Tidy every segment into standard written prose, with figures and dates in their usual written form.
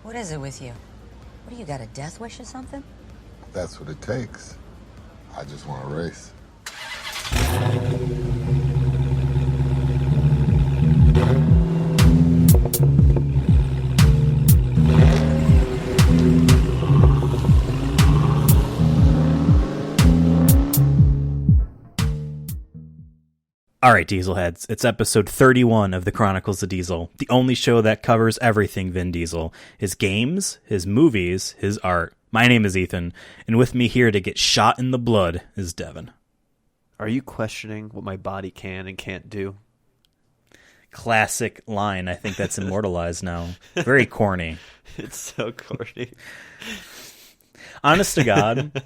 What is it with you? What do you got, a death wish or something? That's what it takes. I just want to race. All right, Dieselheads, it's episode 31 of the Chronicles of Diesel, the only show that covers everything Vin Diesel, his games, his movies, his art. My name is Ethan, and with me here to get shot in the blood is Devin. Are you questioning what my body can and can't do? Classic line. I think that's immortalized now. Very corny. It's so corny. Honest to God.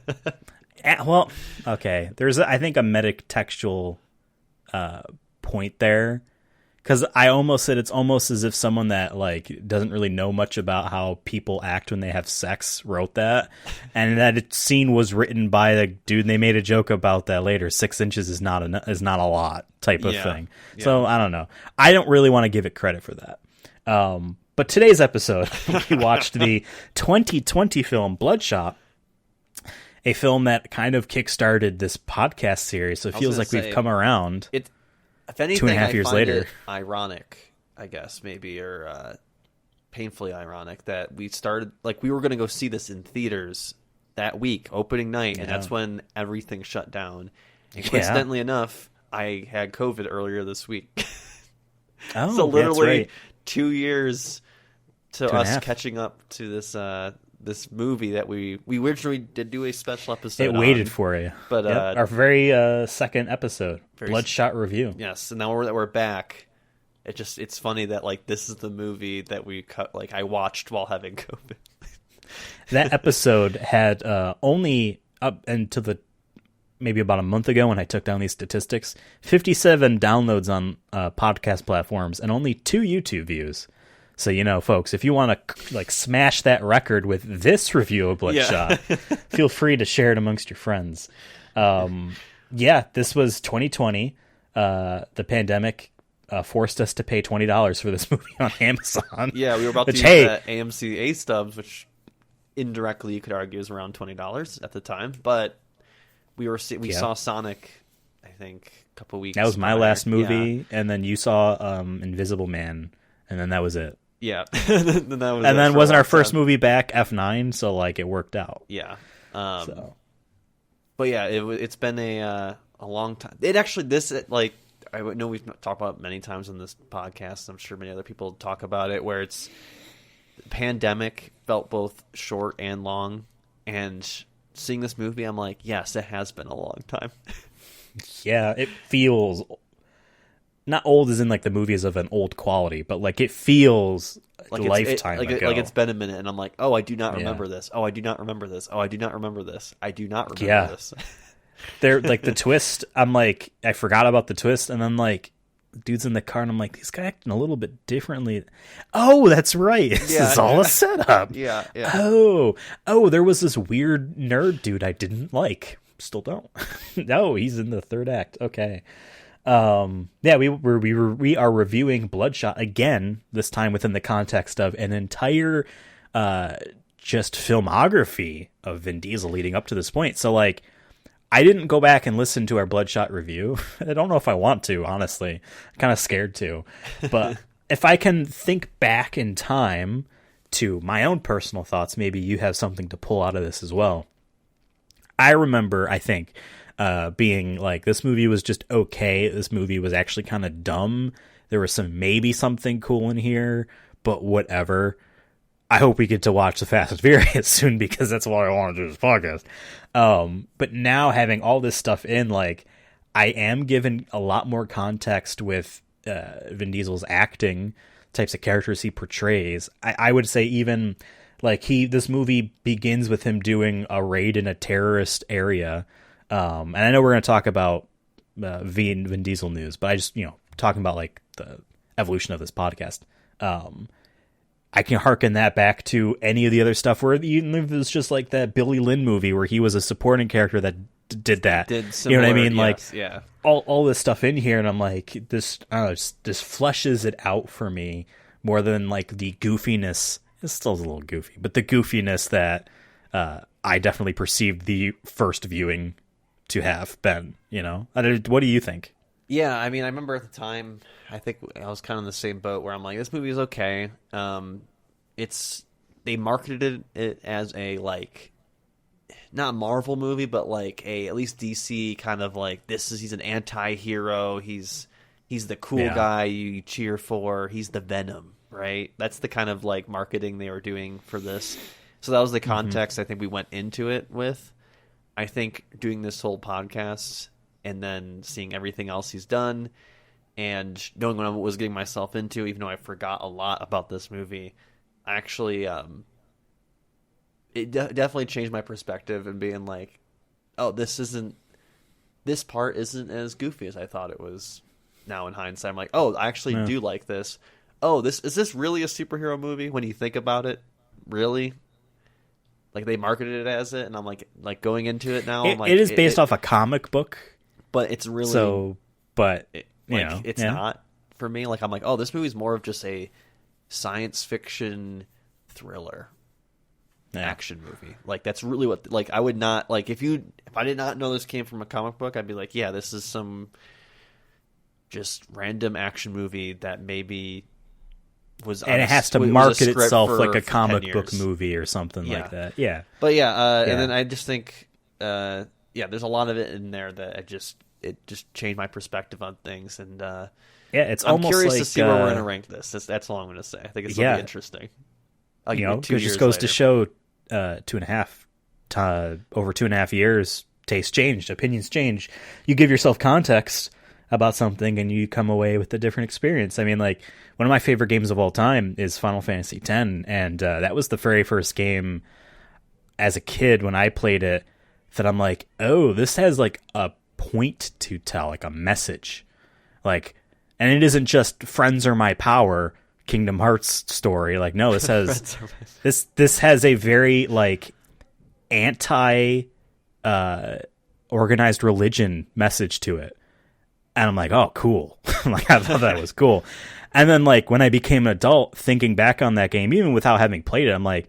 Well, okay. There's, I think, a metatextual point there, because I almost said it's almost as if someone that like doesn't really know much about how people act when they have sex wrote that, and that scene was written by the dude, and they made a joke about that later. 6 inches is not a lot type of thing. Yeah. So I don't know. I don't really want to give it credit for that. But today's episode, we watched the 2020 film Bloodshot, a film that kind of kickstarted this podcast series, so it feels like we've come around. If anything, 2.5 years later, it ironic, I guess, maybe, or painfully ironic that we started, like, we were going to go see this in theaters that week, opening night, and that's when everything shut down. And coincidentally enough, I had COVID earlier this week. Oh, so literally that's right. 2 years to us catching up to this movie that we originally did do a special episode. It waited for you, but our very second episode, Bloodshot review. Yes, and now that we're back, it's funny that like this is the movie that we cut. Like I watched while having COVID. That episode had only up until maybe about a month ago when I took down these statistics, 57 downloads on podcast platforms and only 2 YouTube views. So, you know, folks, if you want to like smash that record with this review of Bloodshot, feel free to share it amongst your friends. This was 2020. The pandemic forced us to pay $20 for this movie on Amazon. Yeah, we were about to use AMC A stubs, which indirectly you could argue is around $20 at the time. But we saw Sonic, I think, a couple weeks. That was my last movie, and then you saw Invisible Man, and then that was it. Yeah, and then wasn't our first movie back F9, so like it worked out. Yeah, but yeah, it's been a long time. It actually like I know we've talked about it many times on this podcast. I'm sure many other people talk about it, where it's the pandemic felt both short and long, and seeing this movie, I'm like, yes, it has been a long time. Yeah, it feels. Not old as in like the movies of an old quality, but like it feels like lifetime ago. Like it's been a minute, and I'm like, oh, I do not remember this. Oh, I do not remember this. Oh, I do not remember this. I do not remember this. They're like the twist. I'm like, I forgot about the twist, and then like, dude's in the car, and I'm like, these guys acting a little bit differently. Oh, that's right. This is all a setup. Yeah. Oh, there was this weird nerd dude I didn't like. Still don't. No, he's in the third act. Okay. We are reviewing Bloodshot again, this time within the context of an entire just filmography of Vin Diesel leading up to this point. So like I didn't go back and listen to our Bloodshot review. I don't know if I want to, honestly. I'm kind of scared to. But if I can think back in time to my own personal thoughts, maybe you have something to pull out of this as well. I remember, I think, being like, this movie was just okay. This movie was actually kind of dumb. There was maybe something cool in here, but whatever. I hope we get to watch The Fast and Furious soon, because that's why I want to do this podcast. But now having all this stuff in, like, I am given a lot more context with Vin Diesel's acting, types of characters he portrays. I would say even like this movie begins with him doing a raid in a terrorist area. And I know we're going to talk about Vin Diesel news, but I just, talking about like the evolution of this podcast. I can harken that back to any of the other stuff where even if it was just like that Billy Lynn movie where he was a supporting character that did that. Similar, you know what I mean? Yes, like all this stuff in here, and I'm like, this fleshes it out for me more than like the goofiness It's still a little goofy, but the goofiness that I definitely perceived the first viewing to have been, you know. What do you think? Yeah, I mean, I remember at the time, I think I was kind of in the same boat where I'm like, this movie is okay. They marketed it as a, like, not Marvel movie, but like a at least DC kind of like, he's an anti-hero. He's the cool guy you cheer for. He's the Venom, right? That's the kind of like marketing they were doing for this. So that was the context I think we went into it with. I think doing this whole podcast and then seeing everything else he's done and knowing what I was getting myself into, even though I forgot a lot about this movie, actually, it definitely changed my perspective and being like, oh, this part isn't as goofy as I thought it was. Now in hindsight, I'm like, oh, I actually do like this. Oh, is this really a superhero movie when you think about it? Really? Like they marketed it as it, and I'm like going into it now. I'm like, it is based off a comic book, but it's really it's yeah. not for me. Like I'm like, oh, this movie's more of just a science fiction thriller action movie. Like that's really what. Like I would not like if I did not know this came from a comic book, I'd be like, yeah, this is some just random action movie that maybe was and it has to market itself like a comic book movie or something like that. Yeah. But and then I just think there's a lot of it in there that it just changed my perspective on things, and it's I'm almost curious like, to see where we're going to rank this. That's all I'm going to say. I think it's going to be interesting. You know, it just goes to show over 2.5 years, tastes changed, opinions change. You give yourself context about something and you come away with a different experience. I mean, like, one of my favorite games of all time is Final Fantasy X, and that was the very first game as a kid when I played it that I'm like, oh, this has like a point to tell, like a message. Like, and it isn't just friends are my power, Kingdom Hearts story. Like, no, this has this has a very like anti organized religion message to it. And I'm like, oh, cool. Like, I thought that was cool. And then, like, when I became an adult, thinking back on that game, even without having played it, I'm like,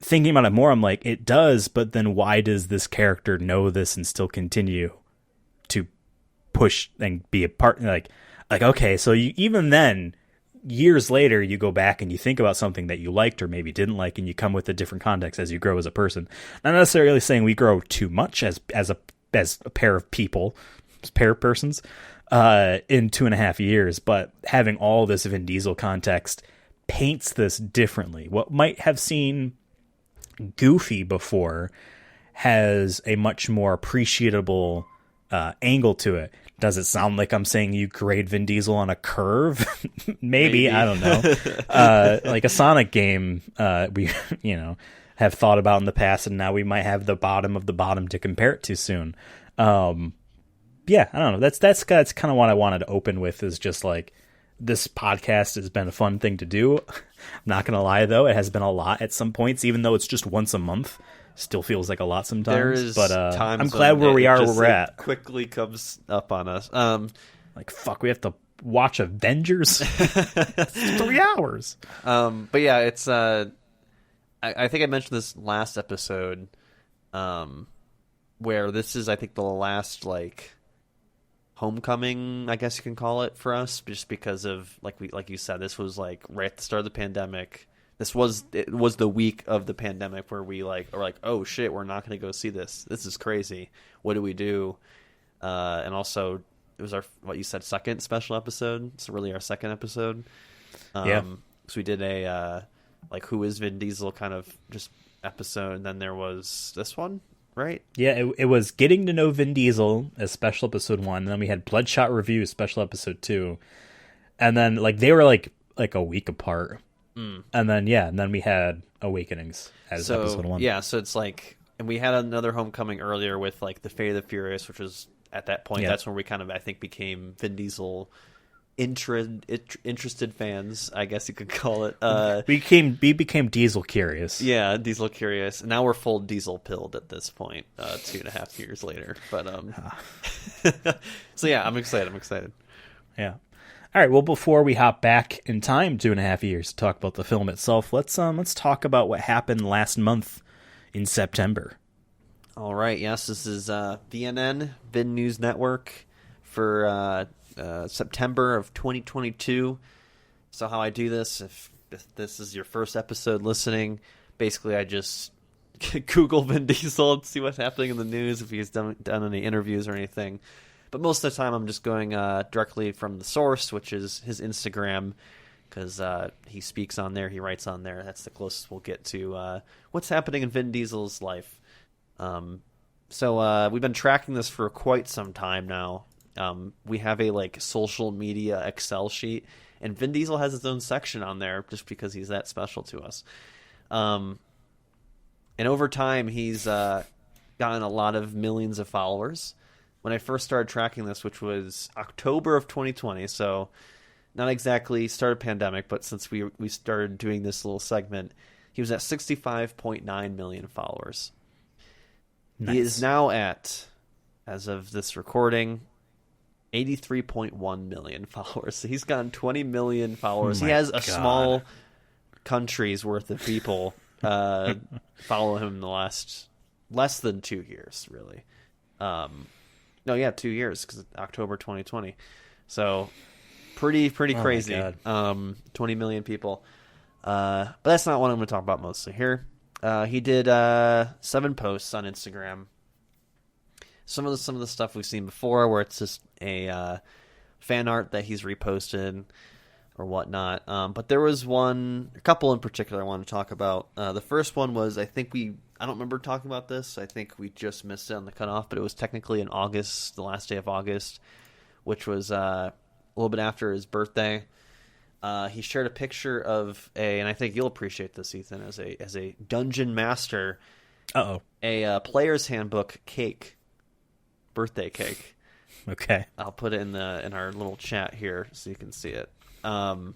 thinking about it more, I'm like, it does, but then why does this character know this and still continue to push and be a part? Like okay, so even then, years later, you go back and you think about something that you liked or maybe didn't like, and you come with a different context as you grow as a person. Not necessarily saying we grow too much as a pair of people, pair of persons, in 2.5 years, but having all this Vin Diesel context paints this differently. What might have seemed goofy before has a much more appreciable angle to it. Does it sound like I'm saying you grade Vin Diesel on a curve? Maybe. I don't know. Like a Sonic game, we have thought about in the past, and now we might have the bottom of the bottom to compare it to soon. Yeah, I don't know. That's kind of what I wanted to open with, is just like, this podcast has been a fun thing to do. I'm not going to lie, though. It has been a lot at some points, even though it's just once a month. Still feels like a lot sometimes. But I'm glad where we are, where we're at. Quickly comes up on us. Like, fuck, we have to watch Avengers? 3 hours. But yeah, it's... I think I mentioned this last episode, where this is, I think, the last, like, homecoming, I guess you can call it, for us, just because of, like you said, this was, like, right at the start of the pandemic. It was the week of the pandemic where we are like, oh shit, we're not going to go see this. This is crazy. What do we do? And also, it was what you said, second special episode. It's really our second episode. Yeah. So we did a like, who is Vin Diesel kind of just episode, and then there was this one, right? Yeah, it was getting to know Vin Diesel as special episode 1, and then we had Bloodshot review special episode 2, and then like they were like a week apart. And then we had Awakenings as episode 1. Yeah, so it's like, and we had another homecoming earlier with like the Fate of the Furious, which was at that point, that's when we kind of, I think, became Vin Diesel interested fans, I guess you could call it. We became Diesel curious. Yeah, Diesel curious. And now we're full Diesel pilled at this point, 2.5 years later. But so yeah, I'm excited. Yeah. All right, well, before we hop back in time 2.5 years to talk about the film itself, let's talk about what happened last month in September. All right, yes, this is VNN, Vin News Network, for September of 2022. So how I do this, if this is your first episode listening, basically I just Google Vin Diesel and see what's happening in the news, if he's done any interviews or anything. But most of the time I'm just going directly from the source, which is his Instagram, because he speaks on there, he writes on there. That's the closest we'll get to what's happening in Vin Diesel's life. So we've been tracking this for quite some time now. We have a social media Excel sheet, and Vin Diesel has his own section on there just because he's that special to us. And over time, he's gotten a lot of millions of followers. When I first started tracking this, which was October of 2020, so not exactly started pandemic, but since we started doing this little segment, he was at 65.9 million followers. Nice. He is now at, as of this recording, 83.1 million followers. So he's gotten 20 million followers. He has a small country's worth of people follow him in the last less than 2 years, really. 2 years, because October 2020. So pretty crazy. 20 million people. But that's not what I'm going to talk about mostly here. He did 7 posts on Instagram. Some of the stuff we've seen before, where it's just a fan art that he's reposted or whatnot. But there was a couple in particular I want to talk about. The first one was, I don't remember talking about this. I think we just missed it on the cutoff, but it was technically in August, the last day of August, which was a little bit after his birthday. He shared a picture of and I think you'll appreciate this, Ethan, as a dungeon master. A player's handbook cake, birthday cake. Okay, I'll put it in our little chat here so you can see it. But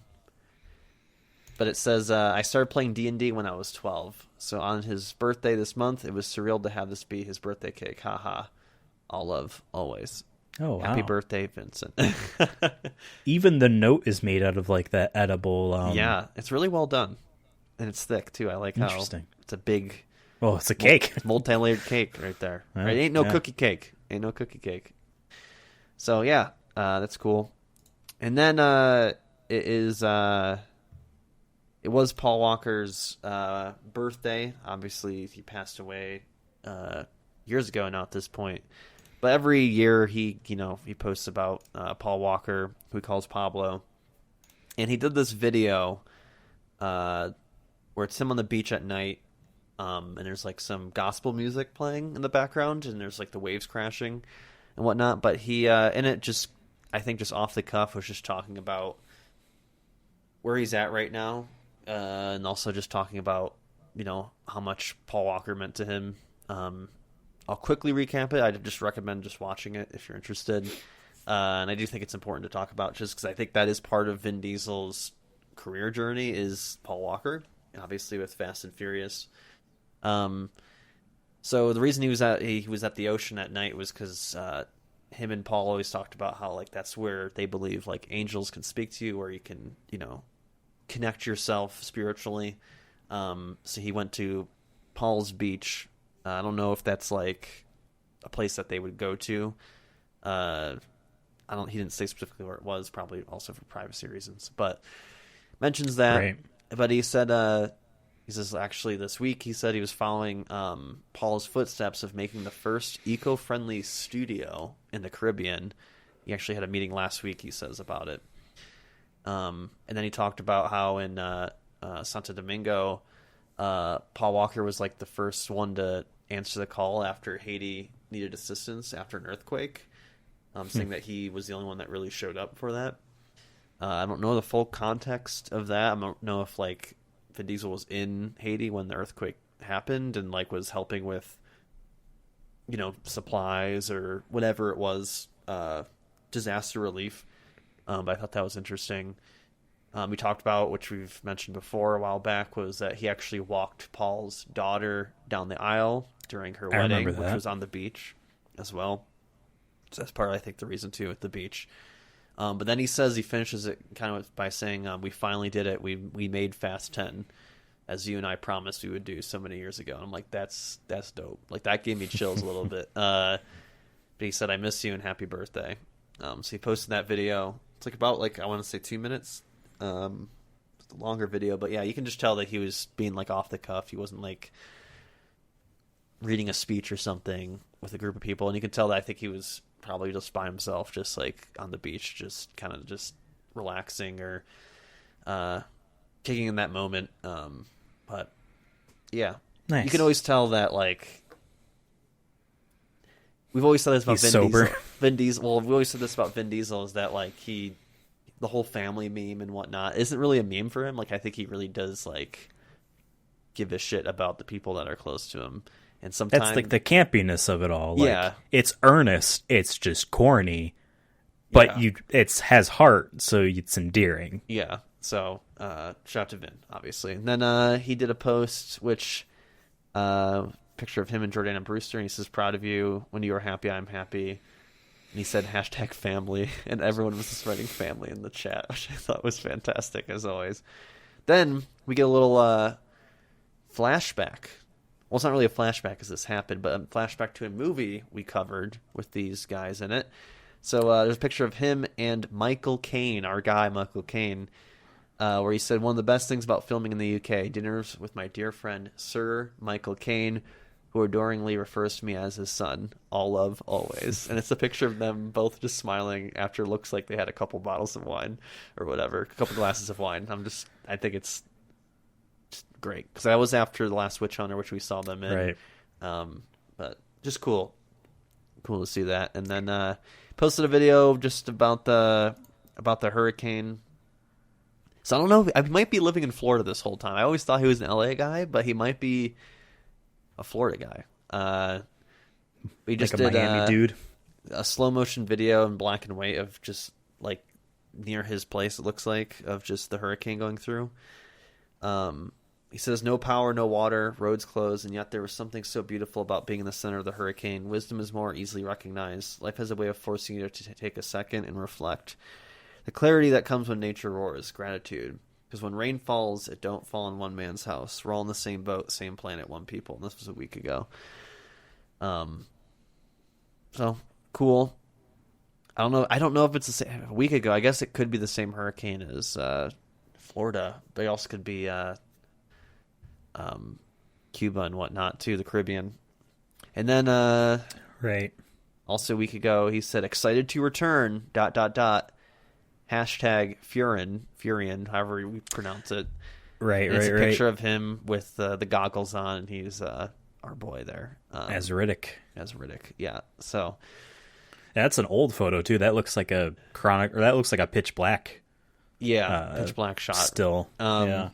it says, I started playing D&D when I was 12. So on his birthday this month, it was surreal to have this be his birthday cake. Haha. All love, always. Oh, wow. Happy birthday, Vincent. Even the note is made out of that edible. Yeah, it's really well done. And it's thick, too. I like how it's a big... Oh, it's a cake. Multi-layered cake right there. Right? Ain't no cookie cake. Ain't no cookie cake. So, yeah, that's cool. And then it was Paul Walker's birthday. Obviously, he passed away years ago now at this point. But every year he posts about Paul Walker, who he calls Pablo. And he did this video where it's him on the beach at night, and there's some gospel music playing in the background, and there's the waves crashing and whatnot. But he in it just, I think just off the cuff, was just talking about where he's at right now, and also just talking about how much Paul Walker meant to him. I'll quickly recap it. I just recommend just watching it if you're interested. And I do think it's important to talk about, just because I think that is part of Vin Diesel's career journey, is Paul Walker, obviously with Fast and Furious. So the reason he was at the ocean at night was because him and Paul always talked about how that's where they believe angels can speak to you, where you can connect yourself spiritually. So he went to Paul's Beach. I don't know if that's a place that they would go to. He didn't say specifically where it was, probably also for privacy reasons, but mentions that. Right. But he said, he says actually this week he said he was following Paul's footsteps of making the first eco-friendly studio in the Caribbean. He actually had a meeting last week, he says, about it. And then he talked about how in Santo Domingo, Paul Walker was the first one to answer the call after Haiti needed assistance after an earthquake, saying that he was the only one that really showed up for that. I don't know the full context of that. I don't know if Vin Diesel was in Haiti when the earthquake happened and was helping with supplies or whatever it was, disaster relief. But I thought that was interesting. We talked about, which we've mentioned before a while back, was that he actually walked Paul's daughter down the aisle during her wedding, which was on the beach as well. So that's part of, I think, the reason, too, at the beach. But then he says, he finishes it kind of by saying, we finally did it. We made Fast 10, as you and I promised we would do so many years ago. And I'm like, that's dope. Like, that gave me chills a little bit. But he said, I miss you and happy birthday. So he posted that video. It's like about, like, I want to say 2 minutes. It's a longer video. But yeah, you can just tell that he was being, like, off the cuff. He wasn't, like, reading a speech or something with a group of people. And you can tell that I think he was probably just by himself, just like on the beach, just kind of just relaxing or taking in that moment. But yeah, nice. You can always tell that, like, we've always said this about He's Vin sober. Diesel. Vin Diesel. Well, we always said this about Vin Diesel, is that, like, the whole family meme and whatnot isn't really a meme for him. Like, I think he really does, like, give a shit about the people that are close to him. And sometimes That's like the campiness of it all. Like, yeah, it's earnest. It's just corny, but it has heart, so it's endearing. Yeah. So shout out to Vin, obviously. And then he did a post, which picture of him and Jordana Brewster, and he says, "Proud of you. When you are happy, I'm happy." And he said #family, and everyone was just writing family in the chat, which I thought was fantastic, as always. Then we get a little flashback. Well, it's not really a flashback as this happened, but a flashback to a movie we covered with these guys in it. So there's a picture of him and Michael Caine, our guy Michael Caine, where he said, one of the best things about filming in the UK, dinners with my dear friend Sir Michael Caine, who adoringly refers to me as his son. All love, always. And it's a picture of them both just smiling after it looks like they had a couple bottles of wine or whatever, a couple glasses of wine. I think it's great, because that was after the last Witch Hunter, which we saw them in, right? But just cool to see that. And then posted a video just about the hurricane. So I don't know, I might be living in Florida this whole time. I always thought he was an LA guy, but he might be a Florida guy. We just like a did Miami dude, a slow motion video in black and white of just, like, near his place, it looks like, of just the hurricane going through. He says, no power, no water, roads closed, and yet there was something so beautiful about being in the center of the hurricane. Wisdom is more easily recognized. Life has a way of forcing you to take a second and reflect. The clarity that comes when nature roars, gratitude. Because when rain falls, it don't fall in one man's house. We're all in the same boat, same planet, one people. And this was a week ago. So, cool. I don't know if it's the same. A week ago, I guess it could be the same hurricane as Florida. But it also could be Cuba and whatnot too, the Caribbean. And then right, also a week ago he said, excited to return ... Furion, however we pronounce it. Right, and it's right, a right. picture of him with the goggles on, and he's our boy there, as Riddick. Yeah, so that's an old photo too. That looks like a that looks like a Pitch Black. Yeah, Pitch Black shot still. Yeah.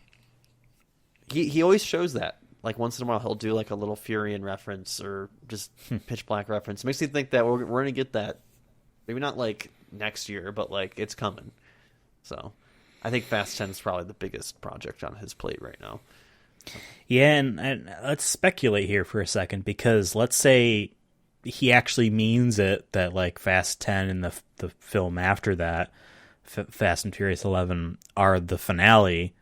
He always shows that. Like, once in a while, he'll do, like, a little Furion reference or just Pitch Black reference. It makes me think that we're going to get that. Maybe not, like, next year, but, like, it's coming. So, I think Fast 10 is probably the biggest project on his plate right now. Yeah, and let's speculate here for a second, because let's say he actually means it, that, like, Fast 10 and the film after that, Fast and Furious 11, are the finale.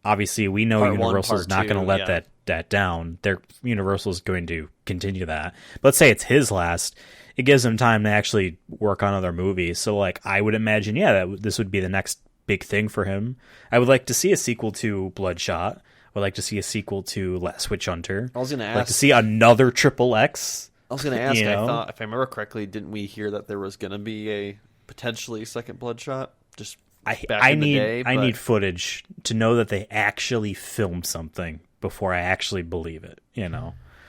Obviously, we know Universal's not going to let that down. Universal's going to continue that. But let's say it's his last. It gives him time to actually work on other movies. So, like, I would imagine, this would be the next big thing for him. I would like to see a sequel to Bloodshot. I would like to see a sequel to Last Witch Hunter. I was going to ask. I'd like to see another Triple X. I was going to ask. I thought, if I remember correctly, didn't we hear that there was going to be a potentially second Bloodshot? Just I need footage to know that they actually filmed something before I actually believe it,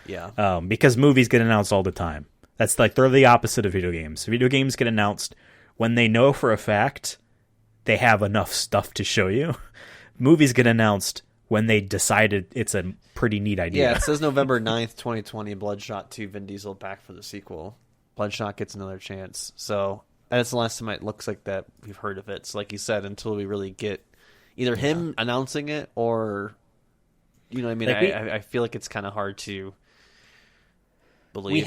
Yeah. Because movies get announced all the time. That's like, they're the opposite of video games. Video games get announced when they know for a fact they have enough stuff to show you. Movies get announced when they decided it's a pretty neat idea. Yeah, it says November 9th, 2020, Bloodshot 2, Vin Diesel back for the sequel. Bloodshot gets another chance. So that's the last time it looks like that we've heard of it. So, like you said, until we really get either him announcing it or, you know what I mean? Like I feel like it's kind of hard to believe.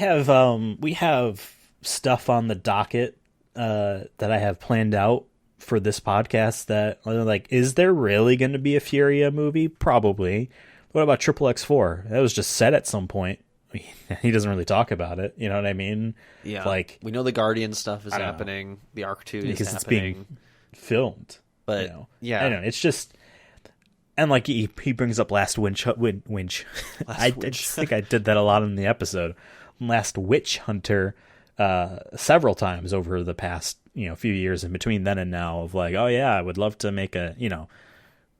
We have stuff on the docket that I have planned out for this podcast that, like, is there really going to be a Furia movie? Probably. What about Triple X4? That was just said at some point. He doesn't really talk about it. You know what I mean? Yeah. Like, we know the Guardian stuff is happening. The Arc 2 is because happening. it's being filmed. But, you know? yeah. I don't know. It's just... And, like, he brings up Last Winch. I just think I did that a lot in the episode. Last Witch Hunter several times over the past, few years in between then and now of like, oh, yeah, I would love to make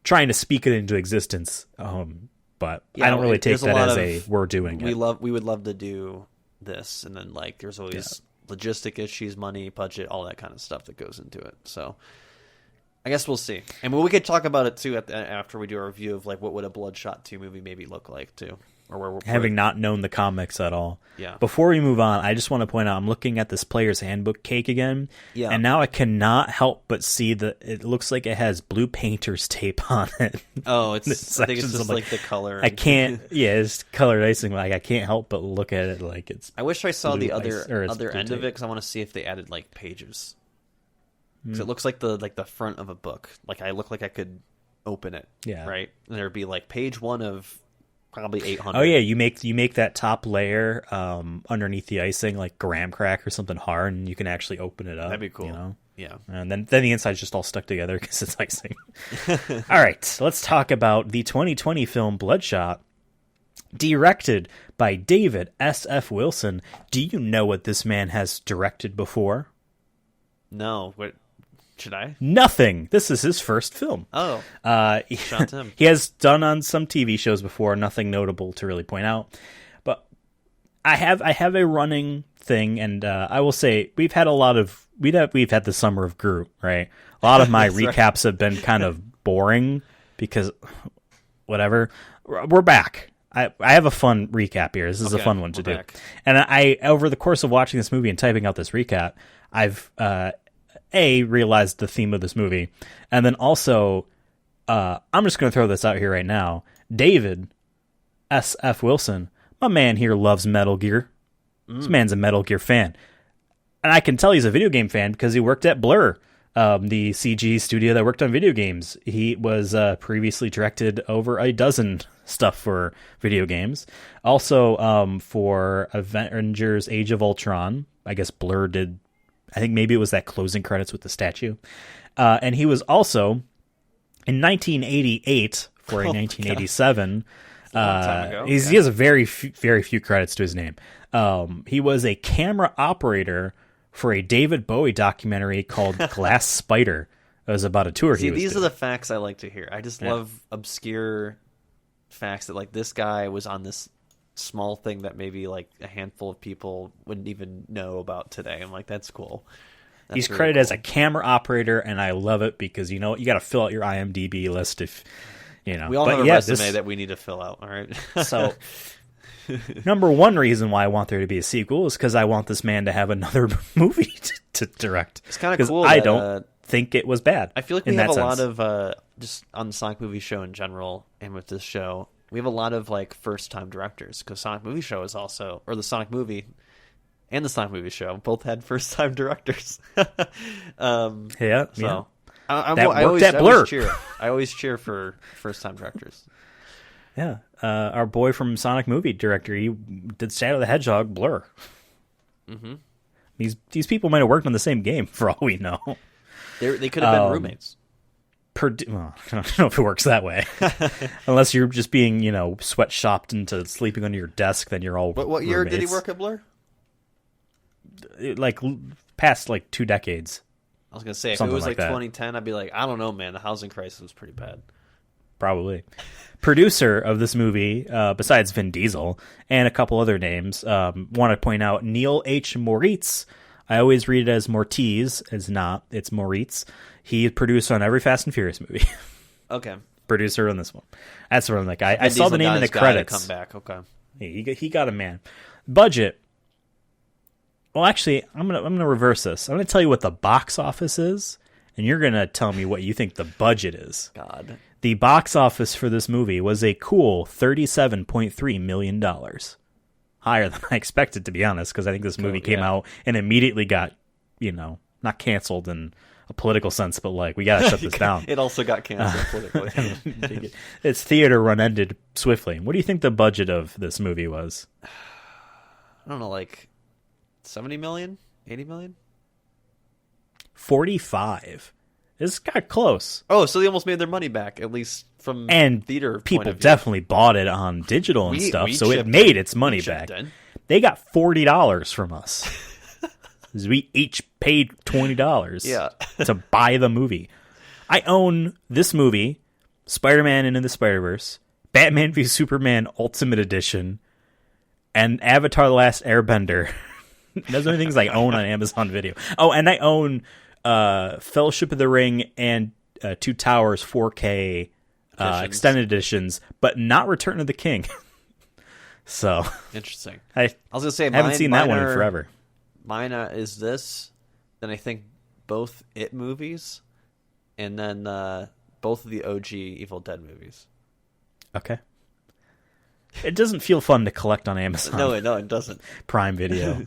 trying to speak it into existence. But yeah, I don't really take that as we're doing we it. We would love to do this. And then, like, there's always logistic issues, money, budget, all that kind of stuff that goes into it. So... I guess we'll see. And we could talk about it, too, after we do our review of, like, what would a Bloodshot 2 movie maybe look like, too. Or where we're having not known the comics at all. Yeah. Before we move on, I just want to point out, I'm looking at this player's handbook cake again. Yeah. And now I cannot help but see that it looks like it has blue painter's tape on it. Oh, I think it's just, like, the color. I can't, it's colored icing. Like, I can't help but look at it like it's I wish I saw the other end tape. of it, because I want to see if they added, like, pages. Because it looks like the front of a book. Like, I look like I could open it. Yeah. Right? And there'd be, like, page 1 of probably 800. Oh, yeah, you make that top layer underneath the icing, like graham crack or something hard, and you can actually open it up. That'd be cool. Yeah. And then the inside's just all stuck together because it's icing. All right, let's talk about the 2020 film Bloodshot, directed by David S.F. Wilson. Do you know what this man has directed before? No. What? Should I? Nothing. This is his first film. Oh. Shout out to him. He has done on some TV shows before, nothing notable to really point out. But I have a running thing, and I will say we've had the Summer of Groot, right? A lot of my recaps have been kind of boring because whatever. We're back. I have a fun recap here. This is a fun one to do. Back. And I over the course of watching this movie and typing out this recap, I've realized the theme of this movie, and then also I'm just going to throw this out here right now. David S.F. Wilson, my man here, loves Metal Gear. This man's a Metal Gear fan, and I can tell he's a video game fan because he worked at Blur, the CG studio that worked on video games. He was previously directed over a dozen stuff for video games. Also, for Avengers: Age of Ultron, I guess Blur did. I think maybe it was that closing credits with the statue. And he was also, in 1988, for a 1987, a long time ago. he has a very few credits to his name. He was a camera operator for a David Bowie documentary called Glass Spider. It was about a tour he was these doing. are the facts I like to hear. I just love obscure facts that, like, this guy was on this small thing that maybe like a handful of people wouldn't even know about today. I'm like, that's cool. He's credited as a camera operator, and I love it because you got to fill out your IMDb list if we all have a resume that we need to fill out. All right. So number one reason why I want there to be a sequel is because I want this man to have another movie to direct. It's kind of cool. I don't think it was bad. I feel like we have a lot of just on the Sonic Movie Show in general, and with this show, we have a lot of like first-time directors, because Sonic Movie Show is also, or the Sonic Movie and the Sonic Movie Show both had first-time directors. Yeah. I always cheer for first-time directors. Yeah, our boy from Sonic Movie director, he did Shadow the Hedgehog, Blur. Mm-hmm. These people might have worked on the same game for all we know. They could have been roommates. Well, I don't know if it works that way. Unless you're just being, sweat-shopped into sleeping under your desk, then you're all What year roommates. did he work at Blur? Like, past, 2 decades. I was going to say, if Something it was like that. 2010, I'd be like, I don't know, man. The housing crisis was pretty bad. Probably. Producer of this movie, besides Vin Diesel, and a couple other names, want to point out Neil H. Moritz. I always read it as Mortiz. It's not. It's Moritz. He produced on every Fast and Furious movie. Okay. Producer on this one. That's what I'm like. I saw the name in the credits. Come back. Okay. He got a man. Budget. Well, actually, I'm gonna reverse this. I'm gonna tell you what the box office is, and you're gonna tell me what you think the budget is. God. The box office for this movie was a cool $37.3 million. Higher than I expected, to be honest, because I think this movie came out and immediately got, not canceled in a political sense, but like we gotta shut this down. It also got canceled politically. Its theater run ended swiftly. What do you think the budget of this movie was? I don't know, like 70 million, 80 million, 45. This got close. Oh, so they almost made their money back, at least from and theater people point of view. Definitely bought it on digital and stuff, so it made its money back. They got $40 from us. We each paid $20 to buy the movie. I own this movie, Spider-Man Into the Spider-Verse, Batman v Superman Ultimate Edition, and Avatar The Last Airbender. Those are the things I own on Amazon Video. Oh, and I own Fellowship of the Ring and Two Towers 4K extended editions, but not Return of the King. So interesting. I was gonna say I haven't seen that one in forever. Mine is this. Then I think both It movies, and then both of the OG Evil Dead movies. Okay. It doesn't feel fun to collect on Amazon. No, it doesn't. Prime Video.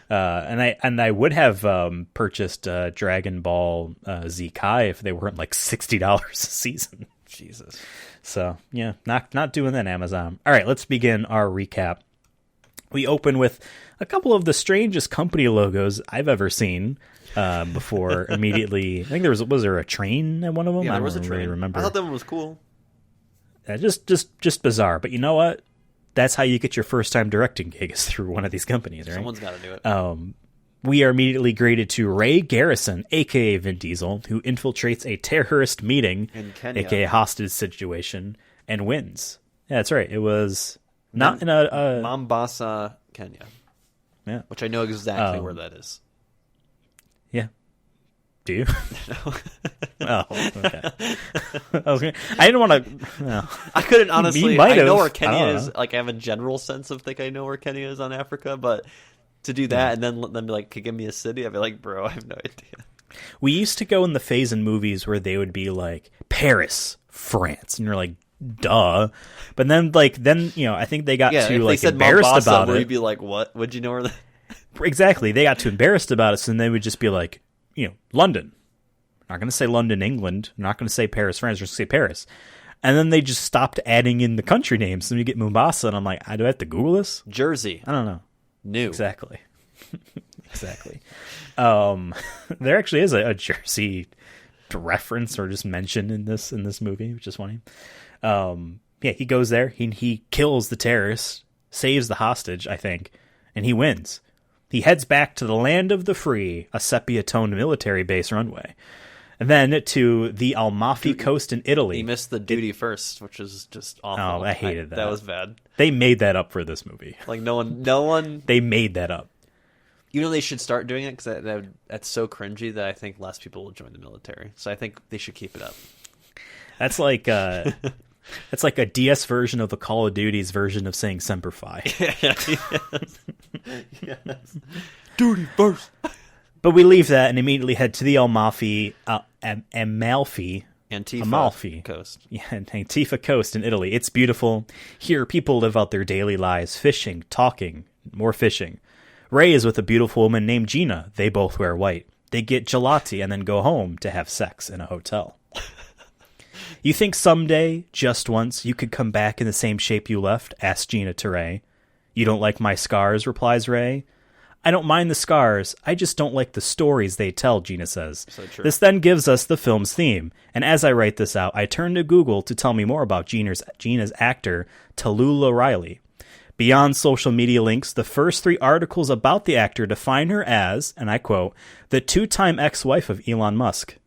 And I would have purchased Dragon Ball Z Kai if they weren't like $60 a season. Jesus. So yeah, not doing that, Amazon. All right, let's begin our recap. We open with a couple of the strangest company logos I've ever seen. Before immediately, I think was there a train at one of them? Yeah, I there was a don't train. really remember. I thought that one was cool. Just bizarre. But you know what? That's how you get your first time directing gig, is through one of these companies, right? Someone's got to do it. We are immediately graded to Ray Garrison, a.k.a. Vin Diesel, who infiltrates a terrorist meeting, in Kenya, a.k.a. hostage situation, and wins. Yeah, that's right. It was not in a... Mombasa, Kenya. Yeah. Which I know exactly where that is. Yeah. Do you? No. Oh, okay. I didn't want to... No. I couldn't honestly... I know have. where Kenya I is. Like, I have a general sense of I know where Kenya is on Africa, but... To do that and then let them be like, give me a city, I'd be like, bro, I have no idea. We used to go in the phase in movies where they would be like, Paris, France, and you're like, duh. But then, I think they got too embarrassed Mombasa, about where it. You'd be like, what? Would you know where that? Exactly, they got too embarrassed about it, so then they would just be like, London. I'm not going to say London, England. I'm not going to say Paris, France. I'm just going to say Paris. And then they just stopped adding in the country names. And you get Mombasa, and I'm like, do I have to Google this? Jersey. I don't know. New. Exactly. Exactly. There actually is a Jersey reference or just mentioned in this movie, which is funny. He goes there. He kills the terrorist, saves the hostage, I think, and he wins. He heads back to the land of the free, a sepia-toned military base runway, and then to the Amalfi Coast in Italy. He missed the duty first, which is just awful. Oh, I hated that. That was bad. They made that up for this movie. Like no one. They made that up. They should start doing it because that's so cringy that I think less people will join the military. So I think they should keep it up. That's like that's like a DS version of the Call of Duty's version of saying Semper Fi. Yes. Duty first. But we leave that and immediately head to the Amalfi Antifa coast. Yeah, Antifa coast in Italy. It's beautiful. Here, people live out their daily lives, fishing, talking, more fishing. Ray is with a beautiful woman named Gina. They both wear white. They get gelati and then go home to have sex in a hotel. You think someday, just once, you could come back in the same shape you left? Asks Gina to Ray. You don't like my scars, replies Ray. I don't mind the scars, I just don't like the stories they tell, Gina says. So true. This then gives us the film's theme, and as I write this out, I turn to Google to tell me more about Gina's actor, Tallulah Riley. Beyond social media links, the first 3 articles about the actor define her as, and I quote, the 2-time ex-wife of Elon Musk.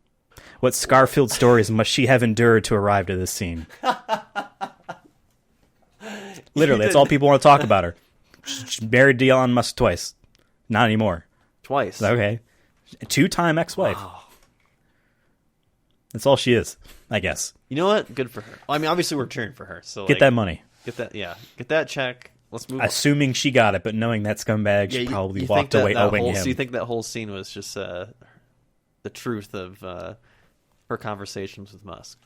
What scar-filled stories must she have endured to arrive to this scene? Literally, that's all people want to talk about her. She married to Elon Musk twice. Not anymore. Twice. Okay. 2-time ex-wife. Wow. That's all she is, I guess. You know what? Good for her. I mean, obviously we're cheering for her. So get that money. Get that check. Let's move on. Assuming she got it, but knowing that scumbag, she probably walked away owing him. So you think that whole scene was just the truth of her conversations with Musk?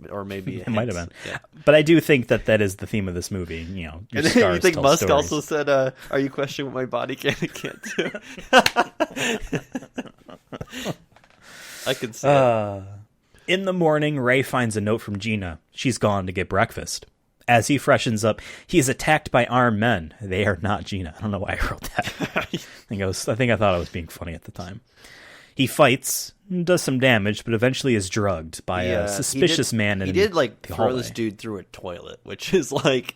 Or maybe it might have been. Yeah. But I do think that is the theme of this movie. Your and scars you think tell Musk stories. also said, "Are you questioning what my body can and can't do?" I can see it. In the morning, Ray finds a note from Gina. She's gone to get breakfast. As he freshens up, he is attacked by armed men. They are not Gina. I don't know why I wrote that. I think I thought I was being funny at the time. He fights, does some damage, but eventually is drugged by a suspicious man. He did throw this dude through a toilet, which is like,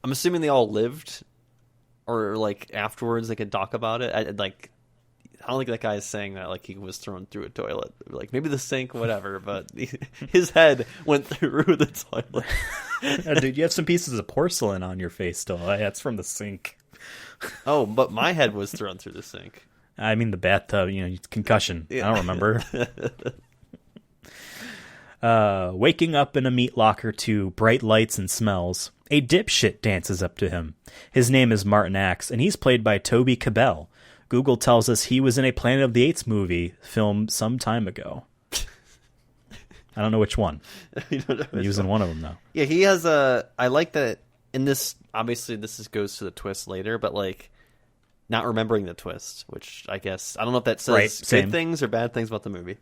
I'm assuming they all lived, or like afterwards they could talk about it. I don't think that guy is saying that like he was thrown through a toilet. Like maybe the sink, whatever, but his head went through the toilet. Dude, you have some pieces of porcelain on your face still. That's from the sink. Oh, but my head was thrown through the sink. I mean the bathtub, concussion. Yeah. I don't remember. Waking up in a meat locker to bright lights and smells, a dipshit dances up to him. His name is Martin Axe, and he's played by Toby Cabell. Google tells us he was in a Planet of the Apes movie filmed some time ago. I don't know which one. He was in one of them, though. Yeah, he has a... I like that in this... Obviously, goes to the twist later, but, like, not remembering the twist, which I guess... I don't know if that says good things or bad things about the movie.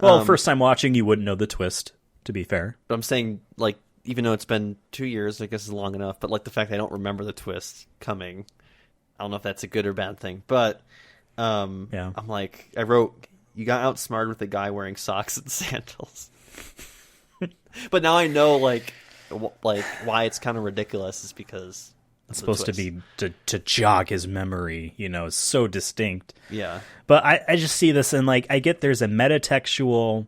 Well, first time watching, you wouldn't know the twist, to be fair. But I'm saying, like, even though it's been 2 years, I guess is long enough, but, like, the fact I don't remember the twist coming... I don't know if that's a good or bad thing, but I'm like, I wrote, you got outsmarted with a guy wearing socks and sandals. But now I know, like why it's kind of ridiculous is because it's supposed to be to jog his memory. It's so distinct. Yeah, but I just see this and like I get there's a metatextual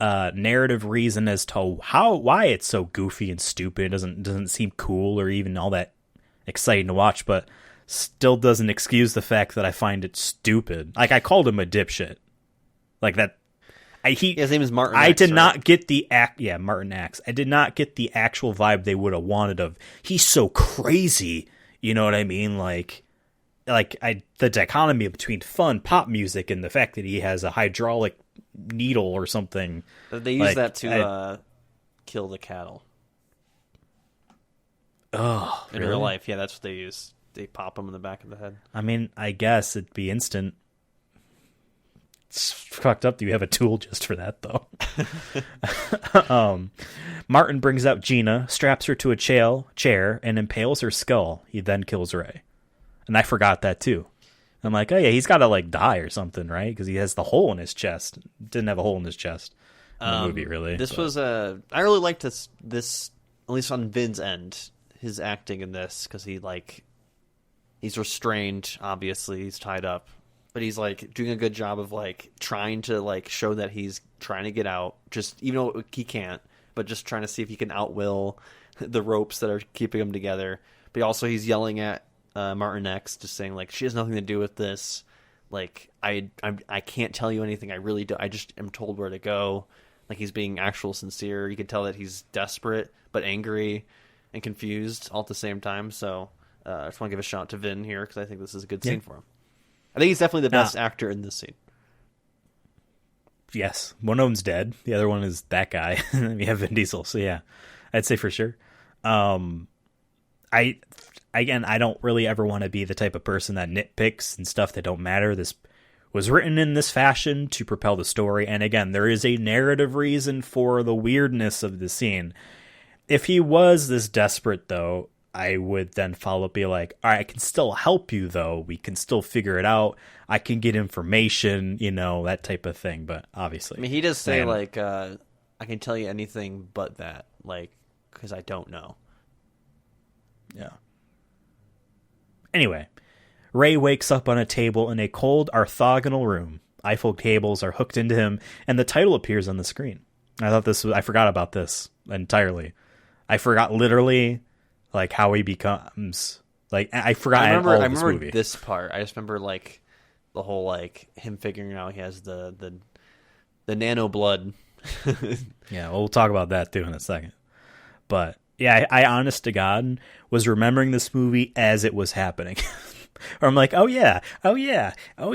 narrative reason as to why it's so goofy and stupid. It doesn't seem cool or even all that exciting to watch, but still doesn't excuse the fact that I find it stupid. Like I called him a dipshit, like that. His name is Martin. I did not get the Martin Axe. I did not get the actual vibe they would have wanted of. He's so crazy. You know what I mean? The dichotomy between fun pop music and the fact that he has a hydraulic needle or something. They use that to kill the cattle. Oh, in real life, yeah, that's what they use. They pop him in the back of the head. I mean, I guess it'd be instant. It's fucked up that you have a tool just for that, though. Martin brings out Gina, straps her to a chair, and impales her skull. He then kills Ray. And I forgot that, too. I'm like, oh, yeah, he's got to, like, die or something, right? Because he has the hole in his chest. Didn't have a hole in his chest in the movie, really. I really liked this, at least on Vin's end, his acting in this, because he's restrained, obviously. He's tied up. But he's, like, doing a good job of, like, trying to, like, show that he's trying to get out. Just, even though he can't, but just trying to see if he can outwill the ropes that are keeping him together. But also he's yelling at Martin X, just saying, like, she has nothing to do with this. Like, I can't tell you anything. I really do. I just am told where to go. Like, he's being actual sincere. You can tell that he's desperate, but angry and confused all at the same time. So I just want to give a shout out to Vin here, because I think this is a good scene for him. I think he's definitely the best actor in this scene. Yes. One of them's dead. The other one is that guy. And then we have Vin Diesel. So, yeah, I'd say for sure. I don't really ever want to be the type of person that nitpicks and stuff that don't matter. This was written in this fashion to propel the story. And again, there is a narrative reason for the weirdness of the scene. If he was this desperate, though, I would then follow up, be like, all right, I can still help you, though. We can still figure it out. I can get information, that type of thing. But obviously, I mean, he does say, like, I can tell you anything but that, like, because I don't know. Yeah. Anyway, Ray wakes up on a table in a cold, orthogonal room. Eiffel cables are hooked into him, and the title appears on the screen. I forgot about this entirely. I forgot literally, like, how he becomes, like, I forgot all of this movie. This part. I just remember, like, the whole, like, him figuring out he has the nano blood. Yeah, we'll talk about that, too, in a second. But, yeah, I honest to God was remembering this movie as it was happening. Or I'm like, oh yeah, the whole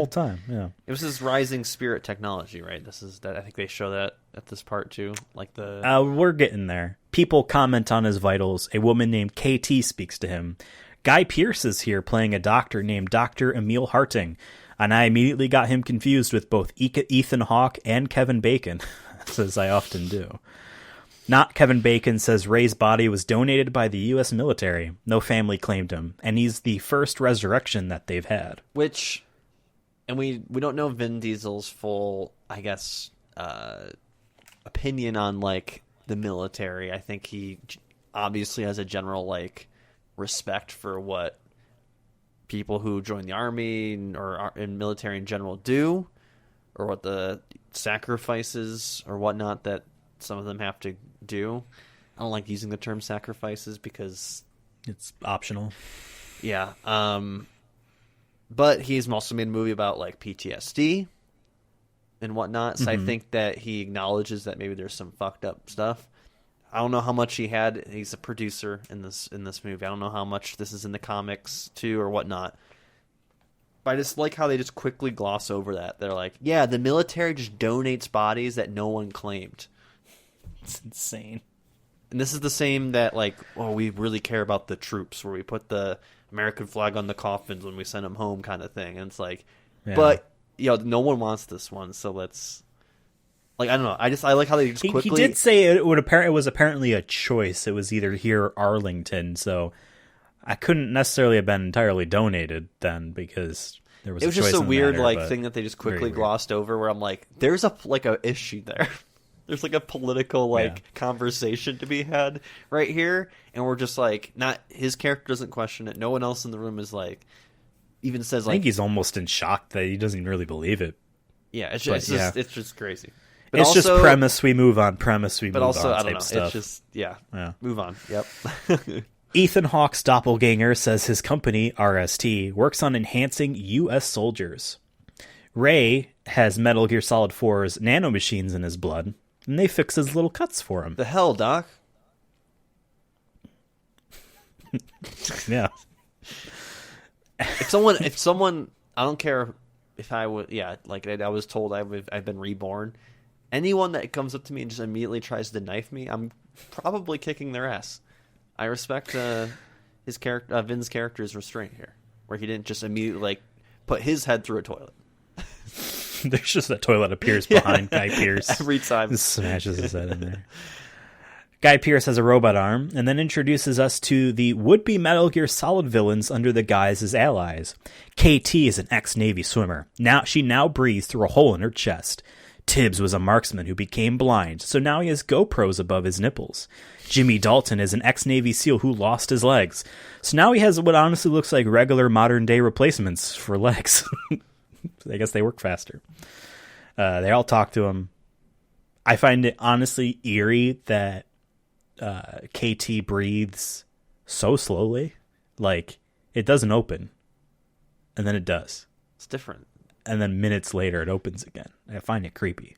time. Yeah, it was this rising spirit technology, right? This is that. I think they show that at this part too, like the. We're getting there. People comment on his vitals. A woman named KT speaks to him. Guy Pearce is here playing a doctor named Dr. Emil Harting. and I immediately got him confused with both Ethan Hawke and Kevin Bacon, as I often do. Not Kevin Bacon says Ray's body was donated by the U.S. military. No family claimed him, and he's the first resurrection that they've had. Which, and we don't know Vin Diesel's full, I guess, opinion on, like, the military. I think he obviously has a general, like, respect for what people who join the army or are in military in general do, or what the sacrifices or whatnot that some of them have to do. I don't like using the term sacrifices because it's optional. Yeah. But he's also made a movie about, like, PTSD and whatnot. So I think that he acknowledges that maybe there's some fucked up stuff. I don't know how much he had. He's a producer in this movie. I don't know how much this is in the comics too or whatnot. But I just like how they just quickly gloss over that. They're like, yeah, the military just donates bodies that no one claimed. It's insane. And this is the same that, like, oh, we really care about the troops, where we put the American flag on the coffins when we send them home, kind of thing. And it's like, but no one wants this one, so let's, like, I don't know. I like how they just quickly. He did say it was apparently a choice. It was either here or Arlington, so I couldn't necessarily have been entirely donated then, because there was. It was a just choice a in the weird matter, thing that they just quickly glossed over. Where I'm like, there's a issue there. There's, like, a political, conversation to be had right here, and we're just like, not his character doesn't question it. No one else in the room is like, even says, like, I think he's almost in shock that he doesn't really believe it. Yeah, it's just crazy. But it's also, just premise we move on. Premise we move on. But also, I don't know. Stuff. It's just move on. Yep. Ethan Hawke's doppelganger says his company, RST, works on enhancing U.S. soldiers. Ray has Metal Gear Solid 4's nanomachines in his blood, and they fix his little cuts for him. The hell, Doc? Yeah. If someone, I don't care if I would, like I was told I've been reborn. Anyone that comes up to me and just immediately tries to knife me, I'm probably kicking their ass. I respect his character, Vin's character's restraint here, where he didn't just immediately, like, put his head through a toilet. There's just that toilet appears behind Guy Pearce every time. Just smashes his head in there. Guy Pearce has a robot arm and then introduces us to the would-be Metal Gear Solid villains under the guise as allies. KT is an ex-Navy swimmer. She now breathes through a hole in her chest. Tibbs was a marksman who became blind, so now he has GoPros above his nipples. Jimmy Dalton is an ex-Navy SEAL who lost his legs, so now he has what honestly looks like regular modern-day replacements for legs. I guess they work faster. They all talk to him. I find it honestly eerie that KT breathes so slowly. Like, it doesn't open, and then it does. It's different. And then minutes later, it opens again. I find it creepy.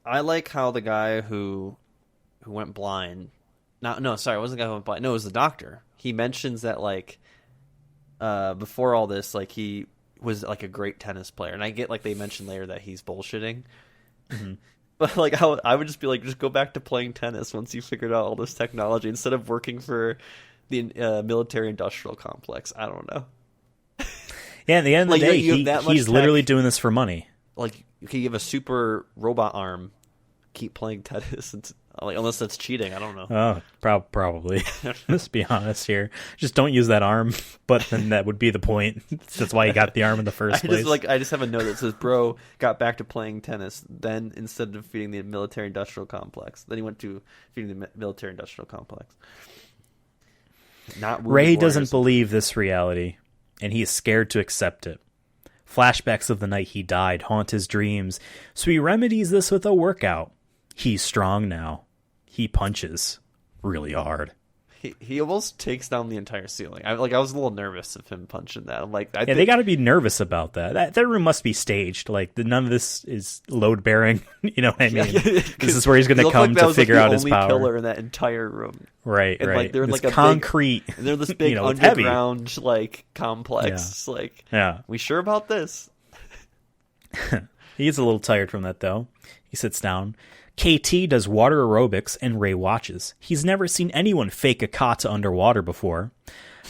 I like how the guy who went blind... it wasn't the guy who went blind. No, it was the doctor. He mentions that, like, before all this, like, he was, like, a great tennis player. And I get, like, they mentioned later that he's bullshitting. Mm-hmm. But, like, I would just be like, just go back to playing tennis once you figured out all this technology instead of working for the military-industrial complex. I don't know. Yeah, at the end of the day, he's literally doing this for money. Like, you have a super robot arm, keep playing tennis, unless that's cheating. I don't know. Oh, probably. Let's be honest here. Just don't use that arm, but then that would be the point. That's why you got the arm in the first place. I just have a note that says, bro got back to playing tennis, then instead of feeding the military-industrial complex. Then he went to feeding the military-industrial complex. Ray doesn't believe this reality, and he is scared to accept it. Flashbacks of the night he died haunt his dreams, so he remedies this with a workout. He's strong now. He punches really hard. He almost takes down the entire ceiling. I was a little nervous of him punching that. I'm like, they got to be nervous about that. That room must be staged. Like, none of this is load bearing. You know what I mean? This is where he's going to come to figure out his power. The only pillar in that entire room, right? And, right. like, they're in, this like, a concrete. And they're this big underground like complex. Yeah. It's like, yeah, we sure about this? He gets a little tired from that though. He sits down. KT does water aerobics and Ray watches. He's never seen anyone fake a kata underwater before.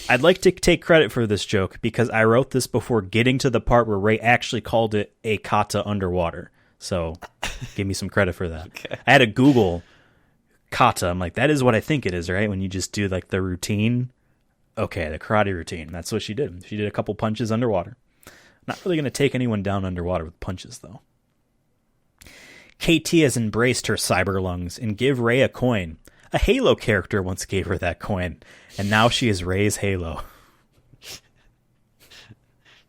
I'd like to take credit for this joke because I wrote this before getting to the part where Ray actually called it a kata underwater. So give me some credit for that. Okay. I had to Google kata. I'm like, that is what I think it is, right? When you just do like the routine. Okay, the karate routine. That's what she did. She did a couple punches underwater. Not really going to take anyone down underwater with punches, though. KT has embraced her cyber lungs and give Ray a coin. A Halo character once gave her that coin, and now she is Ray's Halo.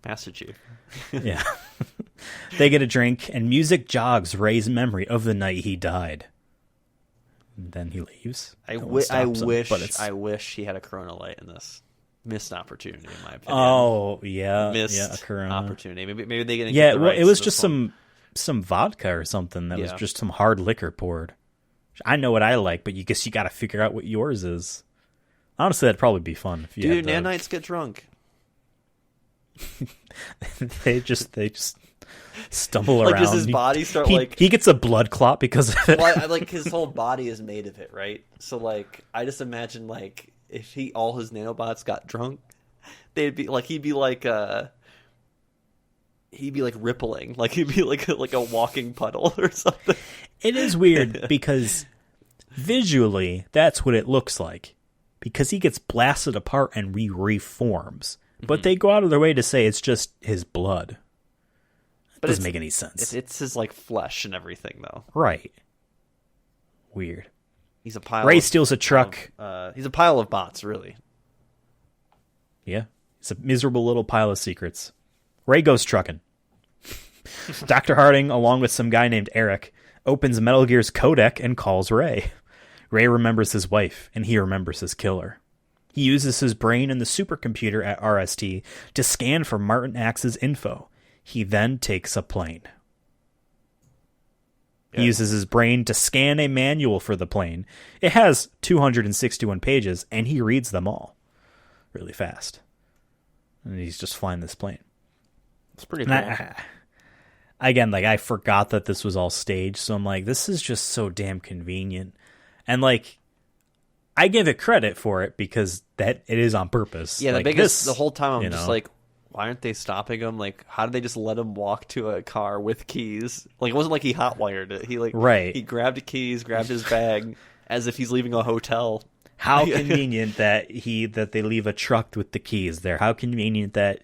Master Chief. Yeah. They get a drink, and music jogs Ray's memory of the night he died. And then he leaves. I wish he had a Corona Light in this. Missed opportunity, in my opinion. Oh, yeah. Missed a Corona. opportunity. Maybe they get Yeah, the well, rights it was to just this one. some vodka or something that was Yeah. just some hard liquor poured. I know what I like, but you guess you got to figure out what yours is. Honestly, that'd probably be fun if you Dude, had nanites get drunk. they just stumble Like, around. does his body start, he gets a blood clot because of it. Well, like, his whole body is made of it, right? So, like, I just imagine, like, if all his nanobots got drunk, they'd be, like, he'd be like rippling. Like, he'd be like a walking puddle or something. It is weird because visually, that's what it looks like. Because he gets blasted apart and reforms. But they go out of their way to say it's just his blood. But doesn't make any sense. It's his, like, flesh and everything, though. Right. Weird. He's a pile. Ray steals a truck. He's a pile of bots, really. Yeah. It's a miserable little pile of secrets. Ray goes trucking. Dr. Harding, along with some guy named Eric, opens Metal Gear's codec and calls Ray. Ray remembers his wife, and he remembers his killer. He uses his brain and the supercomputer at RST to scan for Martin Axe's info. He then takes a plane. Yeah. He uses his brain to scan a manual for the plane. It has 261 pages, and he reads them all really fast. And he's just flying this plane. It's pretty cool. Again, like, I forgot that this was all staged, so I'm like, this is just so damn convenient. And, like, I give it credit for it because that it is on purpose. Yeah, like the whole time I'm just know? like, why aren't they stopping him? Like, how did they just let him walk to a car with keys? Like, it wasn't like he hotwired it. He grabbed the keys, grabbed his bag as if he's leaving a hotel. How convenient that they leave a truck with the keys there. How convenient that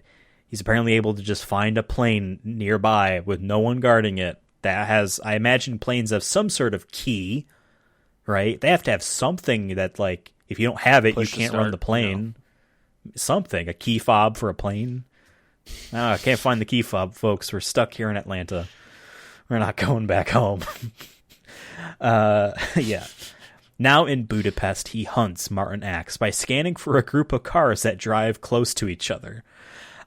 he's apparently able to just find a plane nearby with no one guarding it that has, I imagine planes have some sort of key, right? They have to have something that, like, if you don't have it, you can't run the plane. Something, a key fob for a plane. I can't find the key fob, folks. We're stuck here in Atlanta. We're not going back home. Yeah. Now in Budapest, he hunts Martin Axe by scanning for a group of cars that drive close to each other.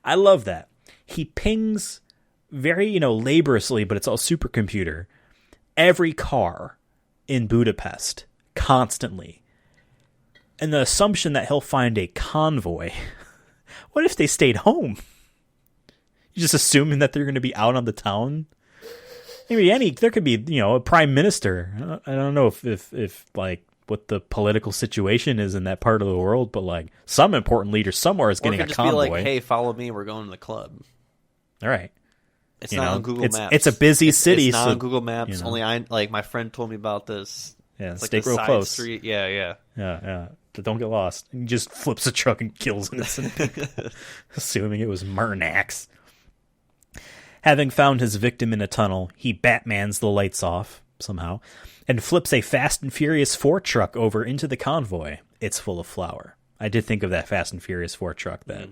I love that. He pings very, laboriously, but it's all supercomputer, every car in Budapest constantly. And the assumption that he'll find a convoy. What if they stayed home? You're just assuming that they're going to be out on the town? Maybe there could be, a prime minister. I don't know if like what the political situation is in that part of the world, but like some important leader somewhere is getting a convoy. Be like, hey, follow me. We're going to the club. All right. It's not on Google Maps. It's a busy city. It's not on Google Maps. Only my friend told me about this. Yeah, it's stay like real side close. Street. Yeah. Don't get lost. He just flips a truck and kills innocent people, assuming it was Martin Axe. Having found his victim in a tunnel, he Batmans the lights off, somehow, and flips a Fast and Furious 4 truck over into the convoy. It's full of flour. I did think of that Fast and Furious 4 truck that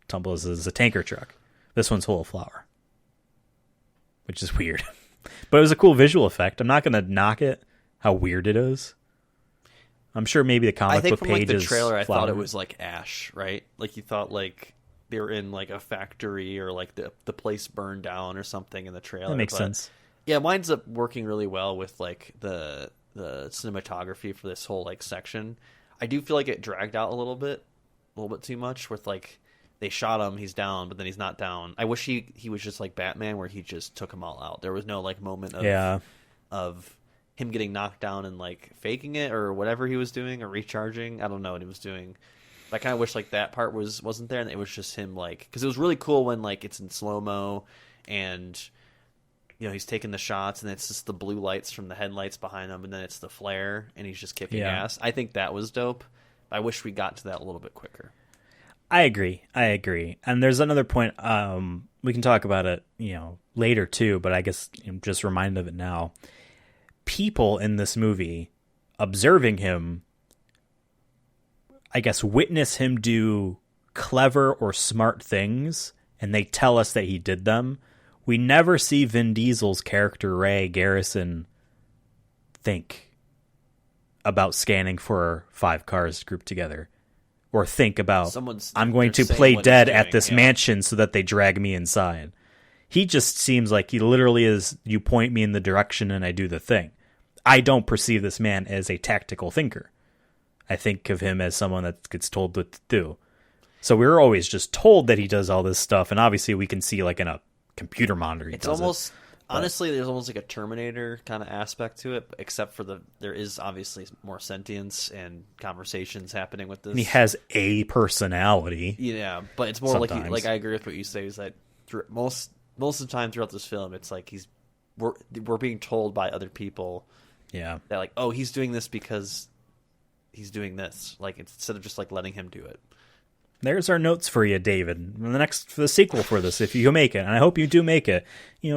tumbles as a tanker truck. This one's full of flour, which is weird. But it was a cool visual effect. I'm not going to knock it, how weird it is. I'm sure maybe the comic book page is the trailer, I flour. thought it was like ash, right? Like you thought like they were in like a factory or like the place burned down or something in the trailer. That makes sense. Yeah, it winds up working really well with like the cinematography for this whole like section. I do feel like it dragged out a little bit too much with like they shot him, he's down, but then he's not down. I wish he was just like Batman where he just took them all out. There was no like moment of him getting knocked down and like faking it or whatever he was doing or recharging. I don't know what he was doing. But I kind of wish like that part wasn't there, and it was just him like, because it was really cool when like it's in slow mo and he's taking the shots and it's just the blue lights from the headlights behind him, and then it's the flare and he's just kicking ass. I think that was dope. I wish we got to that a little bit quicker. I agree. And there's another point. We can talk about it, later too, but I guess I'm just reminded of it now. People in this movie observing him, I guess, witness him do clever or smart things, and they tell us that he did them. We never see Vin Diesel's character, Ray Garrison, think about scanning for 5 cars grouped together. Or think about, I'm going to play dead at this mansion so that they drag me inside. He just seems like he literally is, you point me in the direction and I do the thing. I don't perceive this man as a tactical thinker. I think of him as someone that gets told what to do. So we're always just told that he does all this stuff, and obviously we can see like in a computer monitor he does it. Honestly, there's almost like a Terminator kind of aspect to it, except for there is obviously more sentience and conversations happening with this. And he has a personality. Yeah, but it's more sometimes. like I agree with what you say, is that most of the time throughout this film, it's like we're being told by other people, that like, oh, he's doing this because he's doing this, like instead of just like letting him do it. There's our notes for you, David. For the sequel for this, if you make it, and I hope you do make it,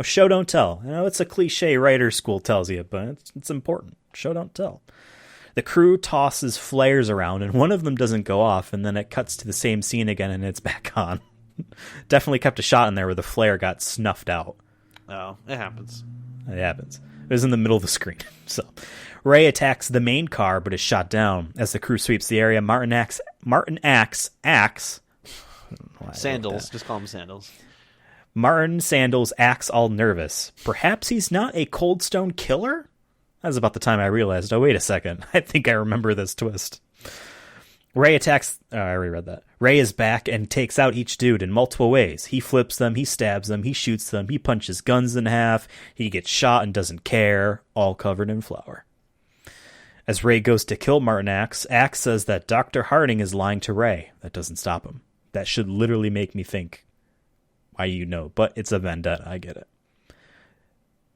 show don't tell. I know it's a cliche writer school tells you, but it's important. Show don't tell. The crew tosses flares around, and one of them doesn't go off, and then it cuts to the same scene again, and it's back on. Definitely kept a shot in there where the flare got snuffed out. Oh, it happens. It happens. It was in the middle of the screen. So Ray attacks the main car, but is shot down. As the crew sweeps the area, Martin Axe. Sandals. Just call him Sandals. Martin Sandals acts all nervous. Perhaps he's not a Cold Stone killer? That was about the time I realized, oh, wait a second. I think I remember this twist. Ray attacks... Oh, I already read that. Ray is back and takes out each dude in multiple ways. He flips them, he stabs them, he shoots them, he punches guns in half, he gets shot and doesn't care, all covered in flour. As Ray goes to kill Martin Axe, Axe says that Dr. Harding is lying to Ray. That doesn't stop him. That should literally make me think why but it's a vendetta. I get it.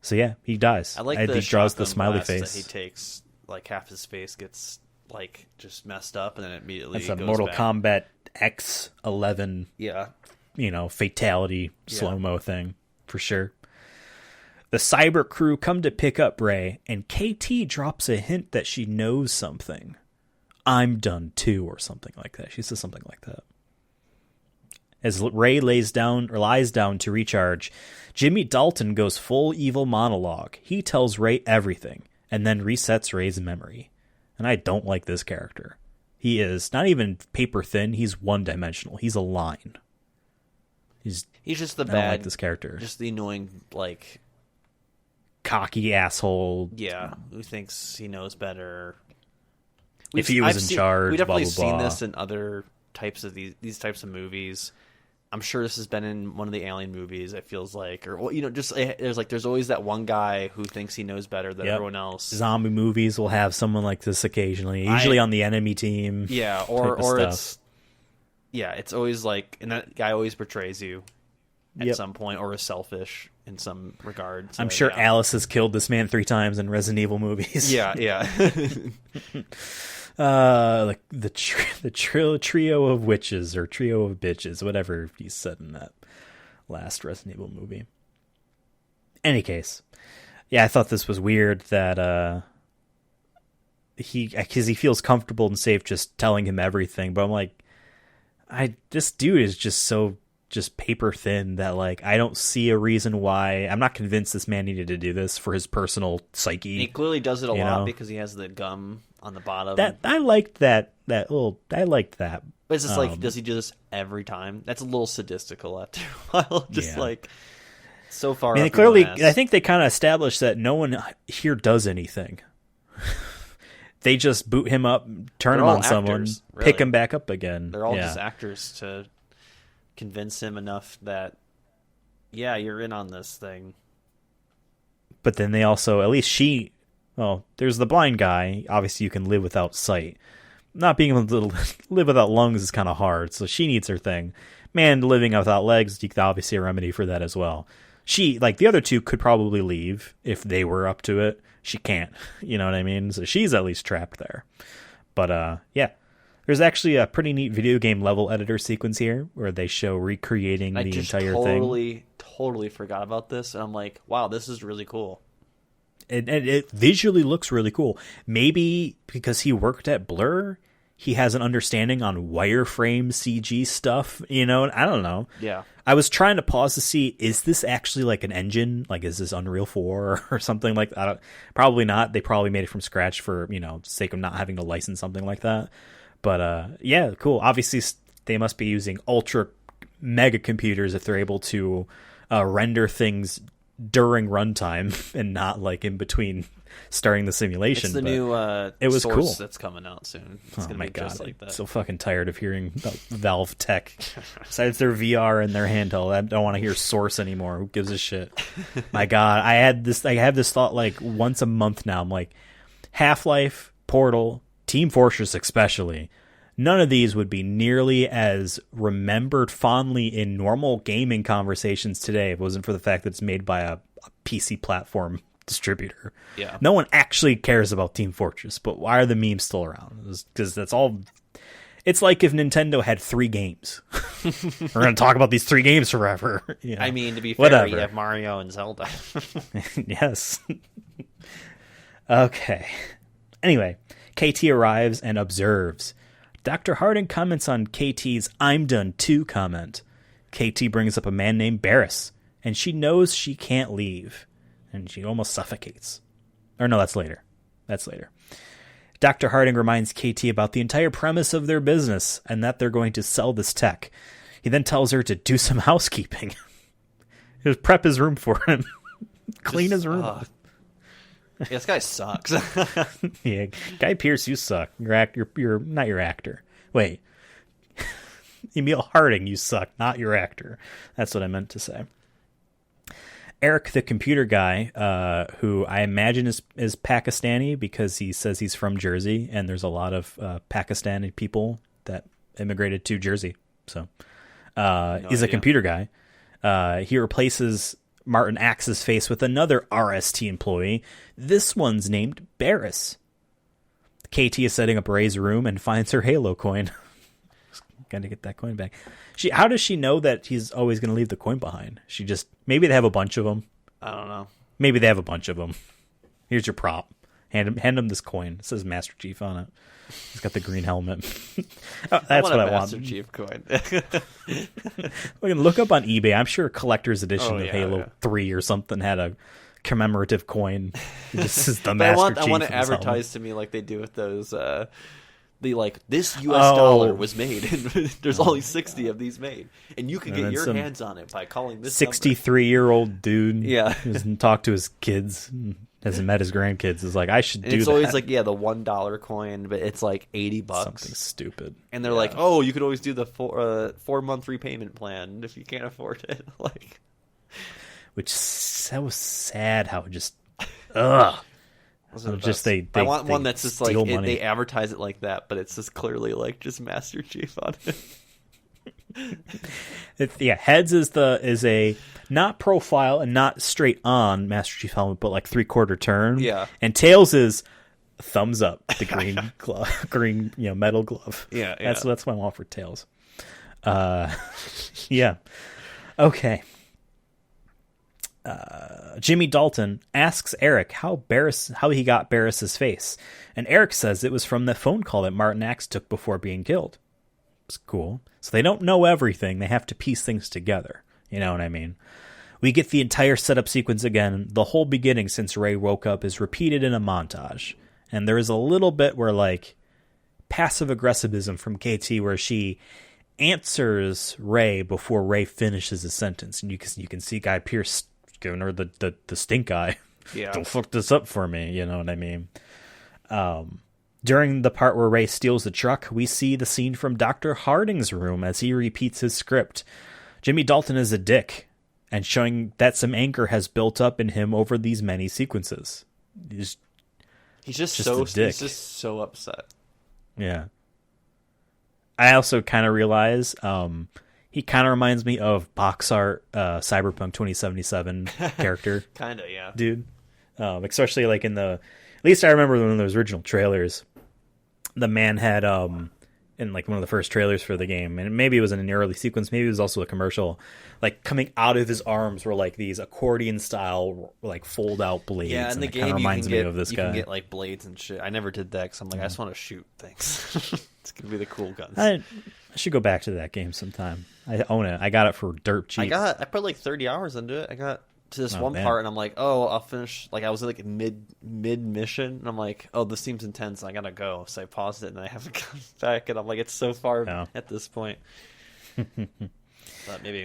So yeah, he dies. I like he draws the smiley face. That he takes, like half his face gets like just messed up, and then it immediately That's a goes Mortal back. Kombat X11. Yeah, fatality slow-mo thing for sure. The cyber crew come to pick up Ray, and KT drops a hint that she knows something. I'm done too, or something like that. She says something like that. As Ray lies down to recharge, Jimmy Dalton goes full evil monologue. He tells Ray everything, and then resets Ray's memory. And I don't like this character. He is not even paper thin. He's one-dimensional. He's a line. He's just the bad. I don't like this character. Just the annoying, like, cocky asshole. Yeah, who thinks he knows better. If he was in charge, we've definitely blah, blah, blah. seen this in other types of these types of movies. I'm sure this has been in one of the Alien movies. It feels like, or just there's always that one guy who thinks he knows better than everyone else. Zombie movies will have someone like this occasionally, usually on the enemy team. Yeah, or it's always like, and that guy always betrays you at some point, or is selfish in some regard. So, I'm sure Alice has killed this man 3 times in Resident Evil movies. Yeah. Like the trio of witches or trio of bitches, whatever he said in that last Resident Evil movie. Any case, yeah, I thought this was weird that because he feels comfortable and safe just telling him everything, but I'm like, this dude is just so paper thin that like I don't see a reason why. I'm not convinced this man needed to do this for his personal psyche. He clearly does it a lot because he has the gum on the bottom. I liked that. I liked that. But it's just like, does he do this every time? That's a little sadistical after a while. Just like so far. I mean, I think they kind of established that no one here does anything. They just boot him up, turn him on someone, pick him back up again. They're all just actors to convince him enough that, yeah, you're in on this thing. But then they also, at least she, well, there's the blind guy. Obviously, you can live without sight. Not being able to live without lungs is kind of hard, so she needs her thing. Man, living without legs, you could obviously a remedy for that as well. She, like the other two, could probably leave if they were up to it. She can't, you know what I mean? So she's at least trapped there. But, yeah. There's actually a pretty neat video game level editor sequence here where they show recreating the entire thing. Totally forgot about this, and I'm like, wow, this is really cool. And it visually looks really cool. Maybe because he worked at Blur, he has an understanding on wireframe CG stuff, you know? I don't know. Yeah. I was trying to pause to see, is this actually like an engine? Like, is this Unreal 4 or something like that? Probably not. They probably made it from scratch for, sake of not having to license something like that. But, yeah, cool. Obviously, they must be using ultra mega computers if they're able to render things during runtime and not like in between starting the simulation. It's the new it was Source cool. That's coming out soon. It's oh my god, just like that. I'm so fucking tired of hearing about Valve tech. Besides their VR and their handheld, I don't want to hear Source anymore. Who gives a shit? My god, I have this thought like once a month now. I'm like, Half-Life, Portal, Team Fortress especially, none of these would be nearly as remembered fondly in normal gaming conversations today if it wasn't for the fact that it's made by a PC platform distributor. Yeah. No one actually cares about Team Fortress, but why are the memes still around? Because that's all. It's like if Nintendo had 3 games. We're going to talk about these 3 games forever. I mean, to be fair, whatever. you have Mario and Zelda. Yes. Okay. Anyway, KT arrives and observes. Dr. Harding comments on KT's "I'm done too" comment. KT brings up a man named Barris, and she knows she can't leave, and she almost suffocates. Or no, that's later. Dr. Harding reminds KT about the entire premise of their business and that they're going to sell this tech. He then tells her to do some housekeeping. Just prep his room for him. Clean his room. Yeah, this guy sucks. Yeah, Guy Pearce, you suck. You're not your actor. Wait. Emil Harding, you suck, not your actor. That's what I meant to say. Eric, the computer guy, who I imagine is Pakistani because he says he's from Jersey, and there's a lot of Pakistani people that immigrated to Jersey. So he's a computer guy. He replaces Martin Axe's face with another RST employee. This one's named Barris. KT is setting up Ray's room and finds her Halo coin. Got to get that coin back. How does she know that he's always going to leave the coin behind? Maybe they have a bunch of them. I don't know. Maybe they have a bunch of them. Here's your prop. Hand him this coin. It says Master Chief on it. He's got the green helmet. That's what I want. Master Chief coin. We can look up on eBay. I'm sure a collector's edition of Halo 3 or something had a commemorative coin. This is the Master Chief. I want to advertise to me like they do with those. This U.S. dollar was made, and there's only 60 of these made, and you can get your hands on it by calling this 63-year-old dude. Yeah, who doesn't talk to his kids. Hasn't met his grandkids. Is like, I should do that. It's always like, the $1 coin, but it's like $80. Something stupid. And they're like, oh, you could always do the 4-month repayment plan if you can't afford it. Like, which that was sad. How just ugh. Just they I want one that's just like they advertise it like that, but it's just clearly like just Master Chief on it. Heads is a not profile and not straight on Master Chief helmet, but like 3/4 turn. Yeah. And Tails is thumbs up, the green glove, metal glove. Yeah. That's what I want for Tails. Yeah. Okay. Jimmy Dalton asks Eric how he got Barris's face, and Eric says it was from the phone call that Martin Axe took before being killed. It's cool. So they don't know everything. They have to piece things together. You know what I mean? We get the entire setup sequence again. The whole beginning since Ray woke up is repeated in a montage. And there is a little bit where, like, passive aggressivism from KT where she answers Ray before Ray finishes his sentence. And you can see Guy Pearce giving her the stink eye. Yeah. Don't fuck this up for me. You know what I mean? During the part where Ray steals the truck, we see the scene from Dr. Harding's room as he repeats his script. Jimmy Dalton is a dick, and showing that some anger has built up in him over these many sequences. He's just a dick. He's just so upset. Yeah. I also kind of realize he kind of reminds me of box art Cyberpunk 2077 character. Kind of, yeah. Dude. Especially like in the... At least I remember one of those original trailers. The man had... in like one of the first trailers for the game, and maybe it was in an early sequence, maybe it was also a commercial, like coming out of his arms were like these accordion style like fold out blades. Yeah, in the game reminds me of this you guy. can get like blades and shit. I never did that because I'm like, I just want to shoot things. It's gonna be the cool guns. I should go back to that game sometime. I own it. I got it for dirt cheap. I put like 30 hours into it. I got to this one part, and I'm like, oh, I'll finish. Like I was like mid mission, and I'm like, oh, this seems intense. I gotta go. So I paused it, and I haven't gone back. And I'm like, it's so far at this point. But maybe.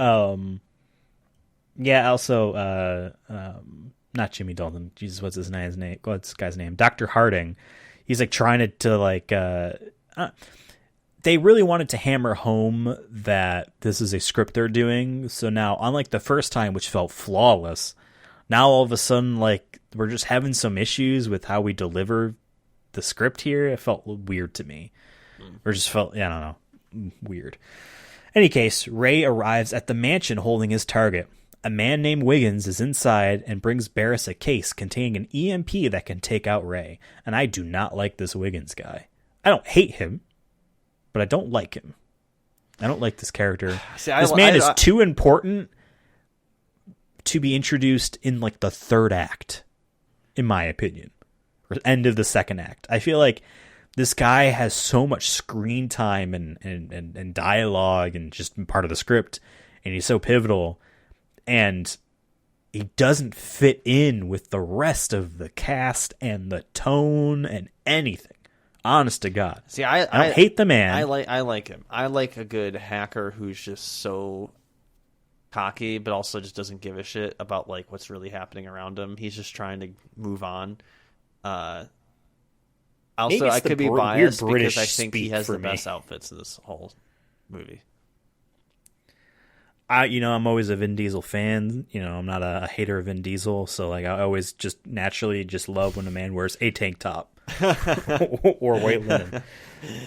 Yeah. Also, not Jimmy Dalton. Jesus, what's his name? What's this guy's name? Dr. Harding. He's like trying to like. They really wanted to hammer home that this is a script they're doing. So now, unlike the first time, which felt flawless, now all of a sudden, like, we're just having some issues with how we deliver the script here. It felt weird to me. Or just felt, I don't know, weird. Any case, Ray arrives at the mansion holding his target. A man named Wiggins is inside and brings Barris a case containing an EMP that can take out Ray. And I do not like this Wiggins guy. I don't hate him, but I don't like him. I don't like this character. This man is too important to be introduced in like the third act, in my opinion, or end of the second act. I feel like this guy has so much screen time and dialogue and just part of the script, and he's so pivotal, and he doesn't fit in with the rest of the cast and the tone and anything. Honest to God. See, I don't hate the man. I like him. I like a good hacker who's just so cocky, but also just doesn't give a shit about like what's really happening around him. He's just trying to move on. Also, I could be biased because I think he has the best outfits in this whole movie. I'm always a Vin Diesel fan. I'm not a hater of Vin Diesel, so like I always just naturally just love when a man wears a tank top. Or white linen.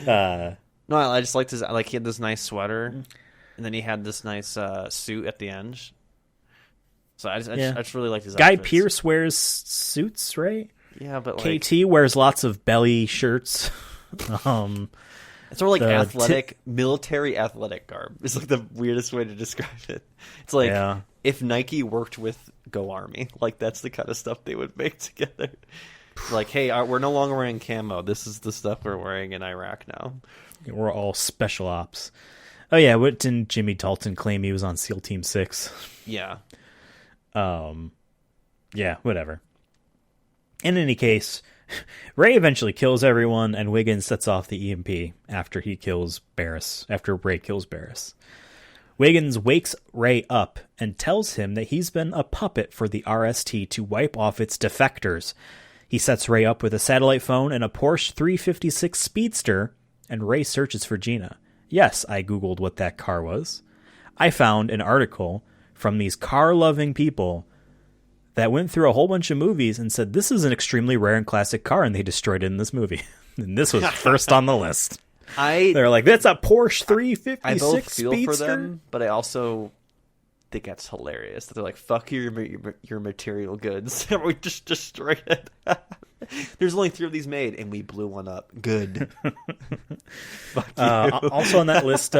No, I just liked his. Like he had this nice sweater, and then he had this nice suit at the end. So I just really liked his. Guy outfits. Pearce wears suits, right? Yeah, but like, KT wears lots of belly shirts. It's sort of like athletic, military athletic garb. It's like the weirdest way to describe it. It's like if Nike worked with Go Army, like that's the kind of stuff they would make together. Like, hey, we're no longer wearing camo. This is the stuff we're wearing in Iraq now. We're all special ops. Oh yeah, what didn't Jimmy Dalton claim he was on SEAL Team 6? Yeah. Yeah, whatever. In any case, Ray eventually kills everyone, and Wiggins sets off the EMP after Ray kills Barris. Wiggins wakes Ray up and tells him that he's been a puppet for the RST to wipe off its defectors. He sets Ray up with a satellite phone and a Porsche 356 Speedster, and Ray searches for Gina. Yes, I Googled what that car was. I found an article from these car-loving people that went through a whole bunch of movies and said, this is an extremely rare and classic car, and they destroyed it in this movie. And this was first on the list. They're like, that's a Porsche 356 I both feel Speedster? for them, but I also think that's hilarious that they're like, fuck your material goods, and we just destroyed it. There's only 3 of these made, and we blew one up. Good. Fuck you. Also on that list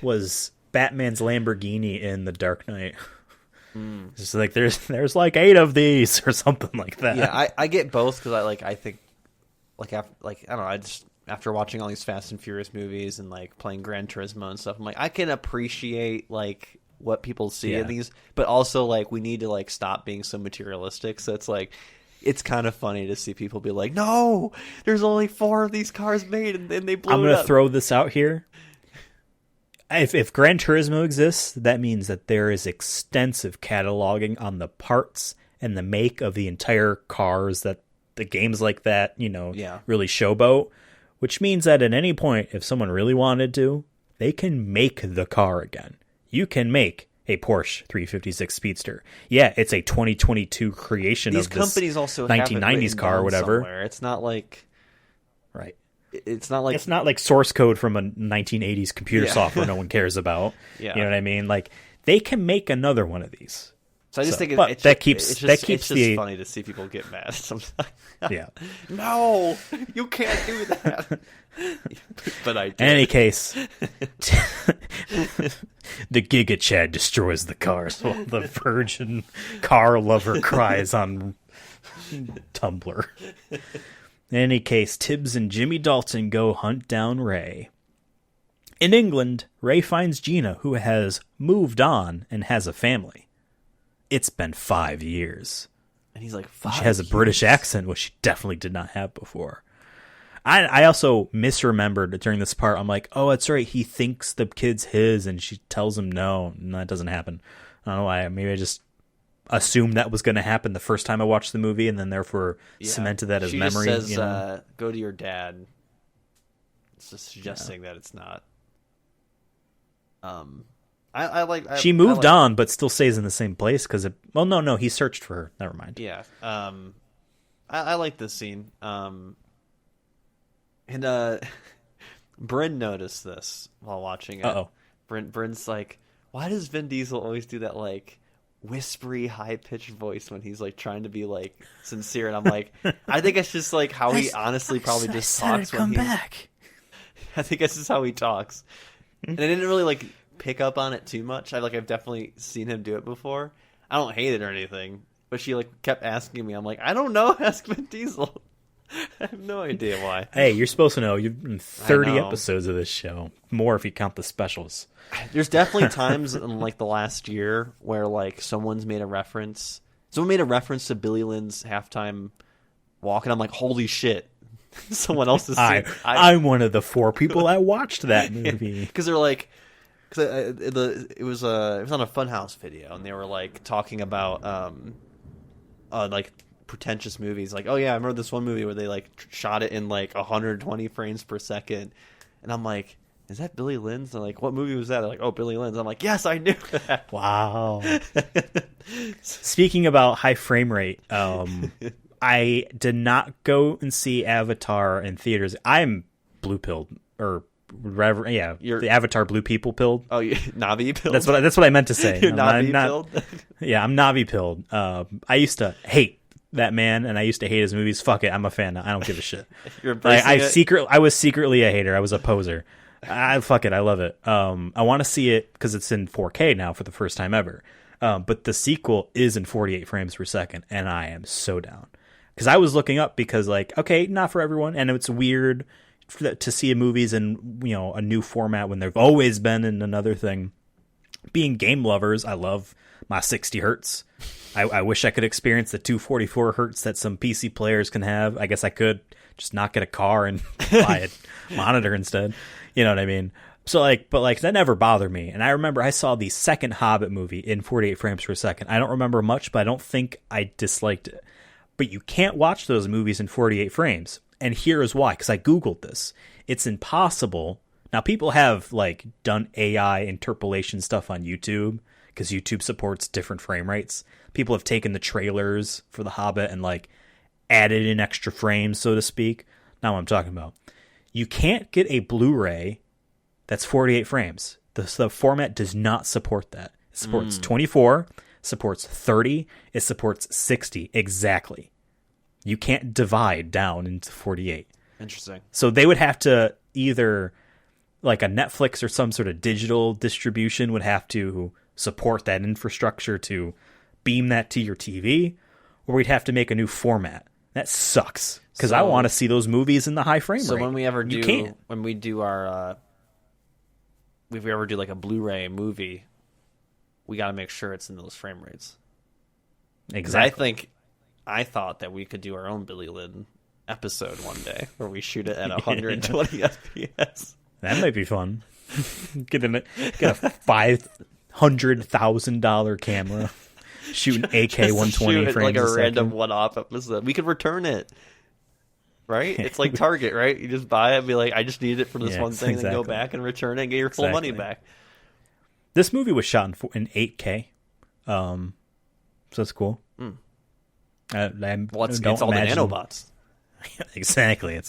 was Batman's Lamborghini in The Dark Knight. Just like there's like 8 of these or something like that. Yeah, I get both because I think I don't know, I just after watching all these Fast and Furious movies and like playing Gran Turismo and stuff, I'm like, I can appreciate like what people see in these, but also like we need to like stop being so materialistic. So it's like it's kind of funny to see people be like, no, there's only 4 of these cars made and then they blew it up. I'm gonna throw this out here. If Gran Turismo exists, that means that there is extensive cataloging on the parts and the make of the entire cars that the games like that, really showboat. Which means that at any point, if someone really wanted to, they can make the car again. You can make a Porsche 356 Speedster. Yeah, it's a 2022 creation These of this companies also 1990s car or whatever. Somewhere. It's not like right. It's not like source code from a 1980s computer software no one cares about. Yeah. You know what I mean? Like they can make another one of these. So I just think that keeps the funny to see people get mad sometimes. Yeah. No, you can't do that. But I did. In any case, the Giga Chad destroys the cars while the virgin car lover cries on Tumblr. In any case, Tibbs and Jimmy Dalton go hunt down Ray. In England, Ray finds Gina, who has moved on and has a family. It's been 5 years. And he's like, she has a British accent, which she definitely did not have before. I also misremembered during this part. I'm like, oh, that's right. He thinks the kid's his, and she tells him no, and that doesn't happen. I don't know why. Maybe I just assumed that was going to happen the first time I watched the movie, and then therefore cemented that as memory. She just says, you know? go to your dad. It's just suggesting that it's not. She moved on, but still stays in the same place because it. Well, no, he searched for her. Never mind. Yeah. I like this scene. And Bryn noticed this while watching it. Uh-oh. Bryn's like, why does Vin Diesel always do that like whispery, high pitched voice when he's like trying to be like sincere? And I'm like, I think it's just like how he honestly probably just talks when he. Back. I think that's just how he talks, and I didn't really like pick up on it too much. I've definitely seen him do it before. I don't hate it or anything, but she like kept asking me. I'm like, I don't know. Ask Vin Diesel. I have no idea why. Hey, you're supposed to know. You've been 30 episodes of this show. More if you count the specials. There's definitely times in like the last year where like someone made a reference to Billy Lynn's halftime walk, and I'm like, holy shit. Someone else is I'm one of the 4 people that watched that movie. Because they're like, it was on a Funhouse video, and they were like talking about like pretentious movies. Like, oh yeah, I remember this one movie where they like shot it in like 120 frames per second, and I'm like, is that Billy Lynn's? They're like, what movie was that? They're like, oh, Billy Lynn's. I'm like, yes, I knew that. Wow. Speaking about high frame rate, I did not go and see Avatar in theaters. I'm blue pilled, or whatever. Yeah, the Avatar blue people pilled. Oh, you Navi pilled. That's what I meant to say. You're Navi pilled. Yeah, I'm Navi pilled. I used to hate that man, and I used to hate his movies. Fuck it, I'm a fan now. I don't give a shit. You're embracing it? I was secretly a hater. I was a poser. Fuck it, I love it. I want to see it because it's in 4K now for the first time ever. But the sequel is in 48 frames per second, and I am so down. Because I was looking up because, like, okay, not for everyone, and it's weird to see movies in, you know, a new format when they've always been in another thing. Being game lovers, I love my 60 hertz. I wish I could experience the 244 hertz that some PC players can have. I guess I could just not get a car and buy a monitor instead. You know what I mean? So but that never bothered me. And I remember I saw the second Hobbit movie in 48 frames per second. I don't remember much, but I don't think I disliked it. But you can't watch those movies in 48 frames. And here is why, because I Googled this. It's impossible. Now, people have like done AI interpolation stuff on YouTube because YouTube supports different frame rates. People have taken the trailers for The Hobbit and like added in extra frames, so to speak. Not what I'm talking about. You can't get a Blu-ray that's 48 frames. The format does not support that. It supports 24, supports 30, it supports 60 exactly. You can't divide down into 48. Interesting. So they would have to either, like a Netflix or some sort of digital distribution would have to support that infrastructure to beam that to your TV, or we'd have to make a new format. That sucks because I want to see those movies in the high frame rate. So when we ever do, when we do our, if we ever do like a Blu-ray movie, we got to make sure it's in those frame rates. Exactly. I thought that we could do our own Billy Lynn episode one day where we shoot it at 120 FPS. That might be fun. Get a $500,000 camera, shoot an AK-120 frames like a second. random one-off episode. We could return it, right? It's like Target, right? You just buy it and be like, I just need it for this one thing, and then go back and return it and get your full money back. This movie was shot in 8K, so that's cool. It's all the nanobots. Exactly.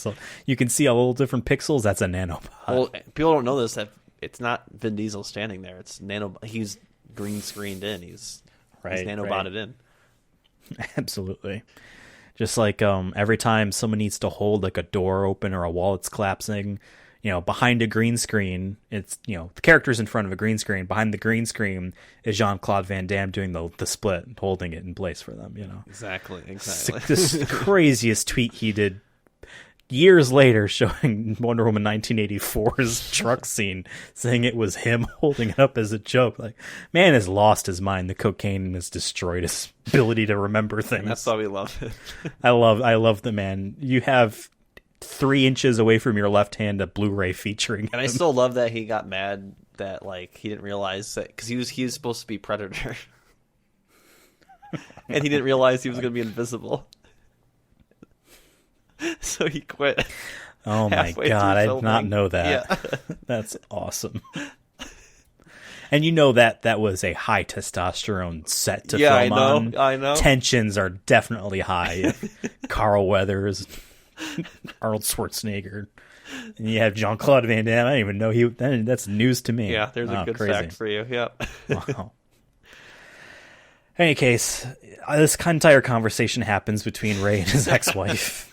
You can see all little different pixels. That's a nanobot. Well, people don't know this, that it's not Vin Diesel standing there. It's he's green screened in. He's nanobotted in. Absolutely. Just like every time someone needs to hold like a door open or a wall that's collapsing, behind a green screen, it's, the character's in front of a green screen. Behind the green screen is Jean-Claude Van Damme doing the split and holding it in place for them, Exactly. It's like this craziest tweet he did years later showing Wonder Woman 1984's truck scene, saying it was him holding it up as a joke. Like, man has lost his mind. The cocaine has destroyed his ability to remember things. And that's why we love it. I love the man. You have 3 inches away from your left hand a Blu-ray featuring him. And I still love that he got mad that like he didn't realize that, because he was supposed to be Predator, and he didn't realize he was going to be invisible. So he quit. Oh my god, I did not know that. Yeah. That's awesome. And that was a high testosterone set to film on. I know. Tensions are definitely high. Carl Weathers, Arnold Schwarzenegger, and you have Jean-Claude Van Damme. I didn't even know that's news to me. Yeah, there's a good fact for you. Yeah. Wow. In any case, this entire conversation happens between Ray and his ex-wife.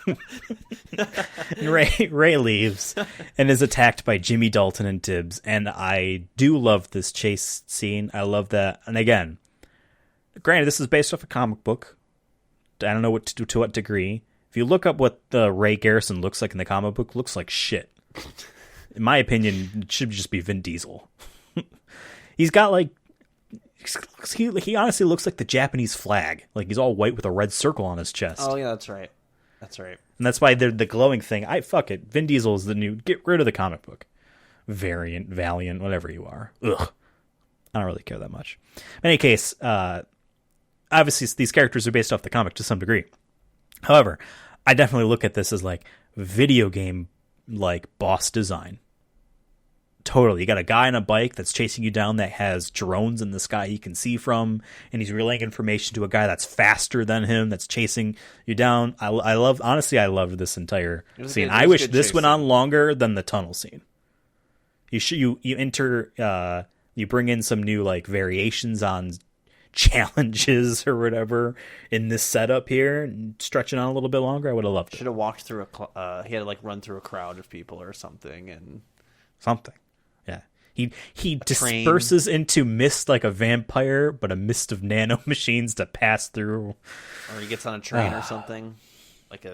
And Ray leaves and is attacked by Jimmy Dalton and Tibbs. And I do love this chase scene. I love that. And again, granted, this is based off a comic book. I don't know to what degree. If you look up what the Ray Garrison looks like in the comic book, looks like shit. In my opinion, it should just be Vin Diesel. He's got like, he honestly looks like the Japanese flag. Like he's all white with a red circle on his chest. Oh yeah, that's right. And that's why they're the glowing thing. Fuck it. Vin Diesel is the new. Get rid of the comic book variant, Valiant, whatever you are. Ugh. I don't really care that much. In any case, obviously these characters are based off the comic to some degree. However, I definitely look at this as like video game like boss design. Totally. You got a guy on a bike that's chasing you down that has drones in the sky he can see from, and he's relaying information to a guy that's faster than him that's chasing you down. I loved this entire scene. I wish this went on longer than the tunnel scene. You bring in some new like variations on challenges or whatever in this setup here and stretch it on a little bit longer. I would have loved it. Should have walked through he had to like run through a crowd of people or something. Yeah. He disperses into mist like a vampire, but a mist of nano machines to pass through. Or he gets on a train or something.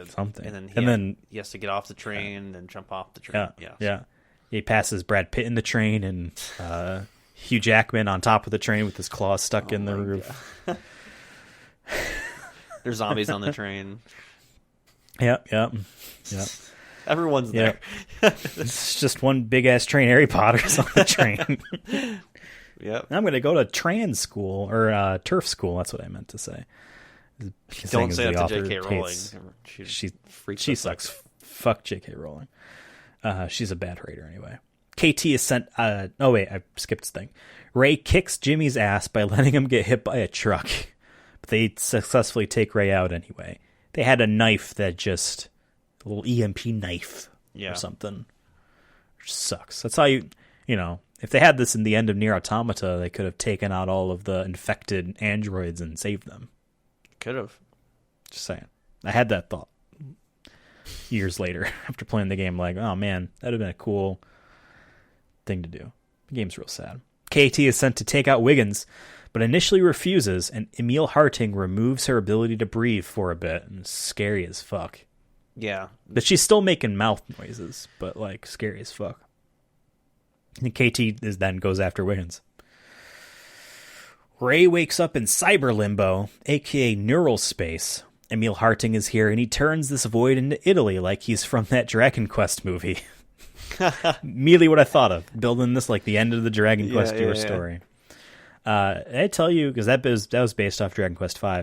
Something. And then he has to get off the train and jump off the train. Yeah. He passes Brad Pitt in the train and Hugh Jackman on top of the train with his claws stuck in the roof. There's zombies on the train. Yep. Everyone's there. It's just one big ass train. Harry Potter's on the train. Yep. I'm going to go to trans school or turf school. That's what I meant to say. Don't say that to J.K. Rowling. She sucks. Fuck J.K. Rowling. She's a bad writer anyway. KT is sent. I skipped the thing. Ray kicks Jimmy's ass by letting him get hit by a truck, but they successfully take Ray out anyway. They had a knife that just a little EMP knife or something. Which sucks. That's how if they had this in the end of Nier Automata, they could have taken out all of the infected androids and saved them. Could have. Just saying. I had that thought years later after playing the game. Like, oh man, that'd have been a cool thing to do. The game's real sad. KT is sent to take out Wiggins, but initially refuses, and Emil Harting removes her ability to breathe for a bit. And it's scary as fuck. Yeah. But she's still making mouth noises, but like scary as fuck. And KT then goes after Wiggins. Ray wakes up in cyber limbo, aka neural space. Emil Harting is here, and he turns this void into Italy like he's from that Dragon Quest movie. Immediately what I thought of, building this like the end of the Dragon Quest story. I tell you, because that was based off Dragon Quest V.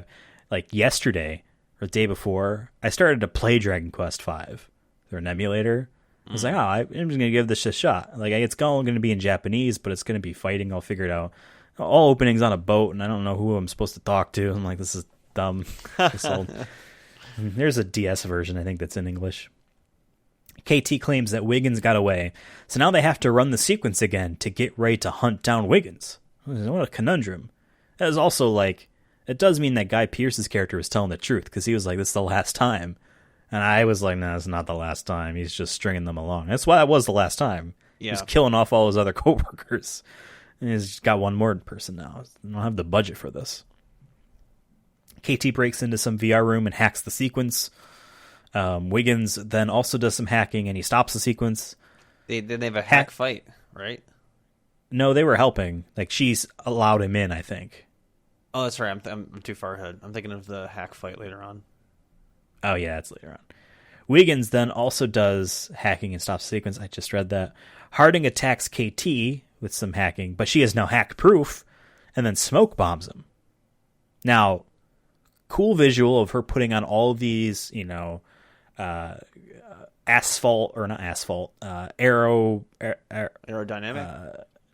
Like yesterday or the day before, I started to play Dragon Quest V through an emulator. I was like, I'm just going to give this a shot. Like, it's all going to be in Japanese, but it's going to be fighting. I'll figure it out. All openings on a boat, and I don't know who I'm supposed to talk to. I'm like, this is dumb. There's a DS version, I think, that's in English. KT claims that Wiggins got away, so now they have to run the sequence again to get ready to hunt down Wiggins. What a conundrum. That is also like, it does mean that Guy Pearce's character was telling the truth, because he was like, this is the last time. And I was like, no, it's not the last time. He's just stringing them along. That's why it was the last time. Yeah. He was killing off all his other coworkers. And he's got one more person now. They don't have the budget for this. KT breaks into some VR room and hacks the sequence. Wiggins then also does some hacking, and he stops the sequence. They have a hack fight, right? No, they were helping. Like, she's allowed him in, I think. Oh, that's right. I'm too far ahead. I'm thinking of the hack fight later on. Oh, yeah, it's later on. Wiggins then also does hacking and stops the sequence. I just read that. Harding attacks KT with some hacking, but she is now hack-proof, and then smoke bombs him. Now, cool visual of her putting on all these, Aerodynamic?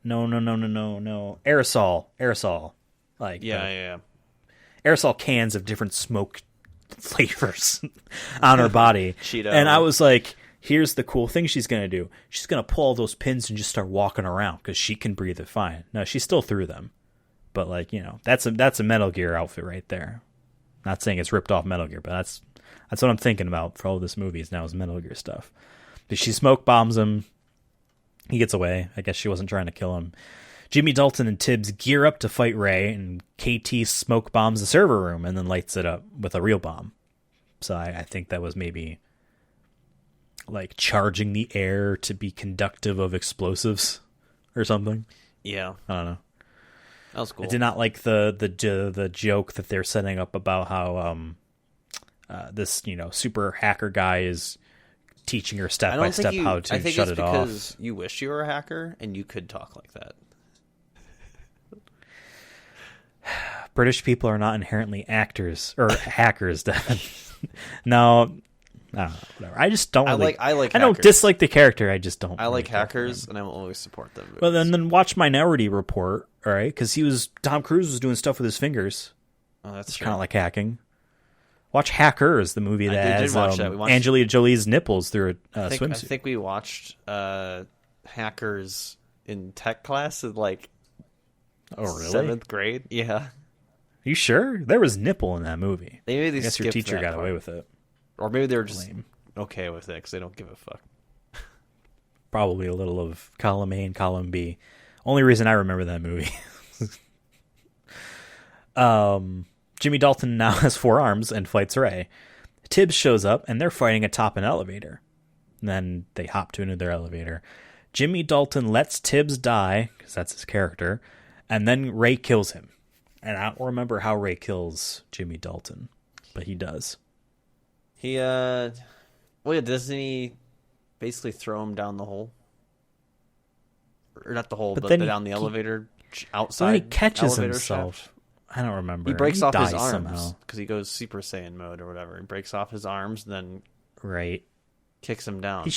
No. Aerosol. Like, yeah. Aerosol cans of different smoke flavors on her body. Cheeto. And I was like, here's the cool thing she's going to do. She's going to pull all those pins and just start walking around because she can breathe it fine. No, she still threw them. But, like, that's a Metal Gear outfit right there. Not saying it's ripped off Metal Gear, but that's what I'm thinking about for all this movies now is Metal Gear stuff. But she smoke bombs him. He gets away. I guess she wasn't trying to kill him. Jimmy Dalton and Tibbs gear up to fight Ray, and KT smoke bombs the server room and then lights it up with a real bomb. So I think that was maybe like charging the air to be conductive of explosives or something. Yeah. I don't know. That was cool. I did not like the joke that they're setting up about how this super hacker guy is teaching her step by step how to shut it off. I think it's because you wish you were a hacker and you could talk like that. British people are not inherently actors or hackers. No, whatever. I just don't. I don't dislike the character. I just don't. I like hackers, and I will always support them. Well, then watch Minority Report. All right, because Tom Cruise was doing stuff with his fingers. Oh, that's kind of like hacking. Watch Hackers, the movie that has that. Angelina Jolie's nipples through a swimsuit. I think we watched Hackers in tech class in like 7th grade. Yeah. You sure? There was nipple in that movie. Maybe I guess your teacher got away with it. Or maybe they were just okay with it because they don't give a fuck. Probably a little of column A and column B. Only reason I remember that movie. Jimmy Dalton now has 4 arms and fights Ray. Tibbs shows up, and they're fighting atop an elevator. And then they hop to another elevator. Jimmy Dalton lets Tibbs die, because that's his character, and then Ray kills him. And I don't remember how Ray kills Jimmy Dalton, but he does. Doesn't he basically throw him down the hole? Or not the hole, but down the elevator outside. Then he catches himself. Shaft. I don't remember. He breaks off his dies arms because he goes Super Saiyan mode or whatever. He breaks off his arms and then kicks him down.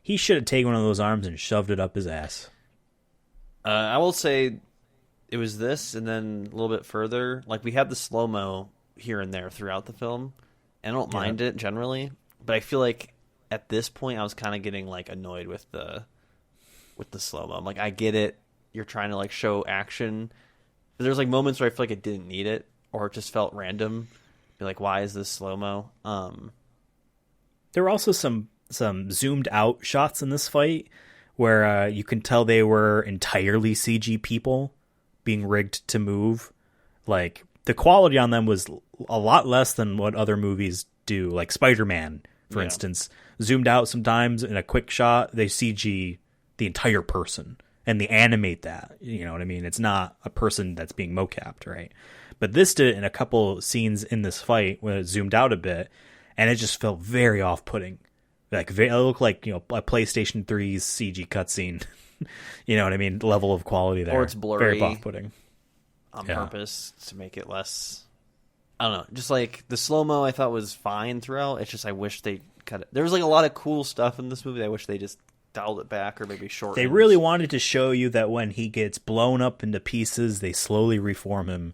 He should have taken one of those arms and shoved it up his ass. I will say it was this, and then a little bit further. Like, we had the slow-mo here and there throughout the film. And I don't mind it generally, but I feel like at this point I was kind of getting like annoyed with the slow-mo. I'm like, I get it. You're trying to like show action. But there's like moments where I feel like it didn't need it, or it just felt random. Be like, why is this slow-mo? There were also some zoomed out shots in this fight where you can tell they were entirely CG people being rigged to move. Like, the quality on them was a lot less than what other movies do. Like Spider-Man, for instance, zoomed out sometimes in a quick shot, they CG the entire person and they animate that. You know what I mean? It's not a person that's being mocapped, right? But this did it in a couple scenes in this fight when it zoomed out a bit, and it just felt very off-putting. Like, it looked like, a PlayStation 3's CG cutscene. You know what I mean? Level of quality there. Or it's blurry. Very off-putting. On purpose to make it less, I don't know, just like the slow-mo I thought was fine throughout. It's just I wish they cut it. There was like a lot of cool stuff in this movie. I wish they just dialed it back or maybe shortened. They really wanted to show you that when he gets blown up into pieces, they slowly reform him.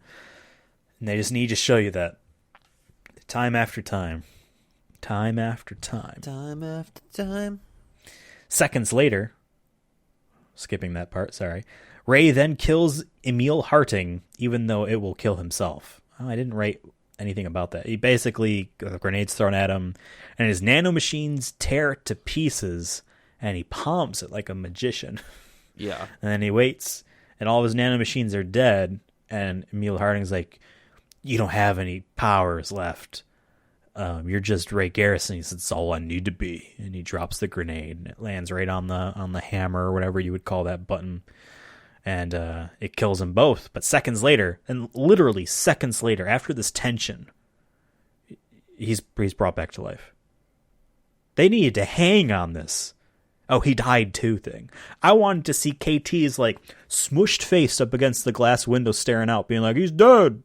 And they just need to show you that time after time. Time after time. Time after time. Seconds later, skipping that part, sorry, Ray then kills Emil Harting, even though it will kill himself. Oh, I didn't write anything about that. He basically got the grenades thrown at him, and his nanomachines tear it to pieces, and he palms it like a magician. Yeah. And then he waits, and all of his nanomachines are dead, and Emil Harting's like, you don't have any powers left. You're just Ray Garrison. He says, it's all I need to be. And he drops the grenade, and it lands right on the hammer, or whatever you would call that button. And it kills them both. But seconds later, and literally seconds later, after this tension, he's brought back to life. They needed to hang on this. Oh, he died too thing. I wanted to see KT's like smushed face up against the glass window staring out, being like, he's dead.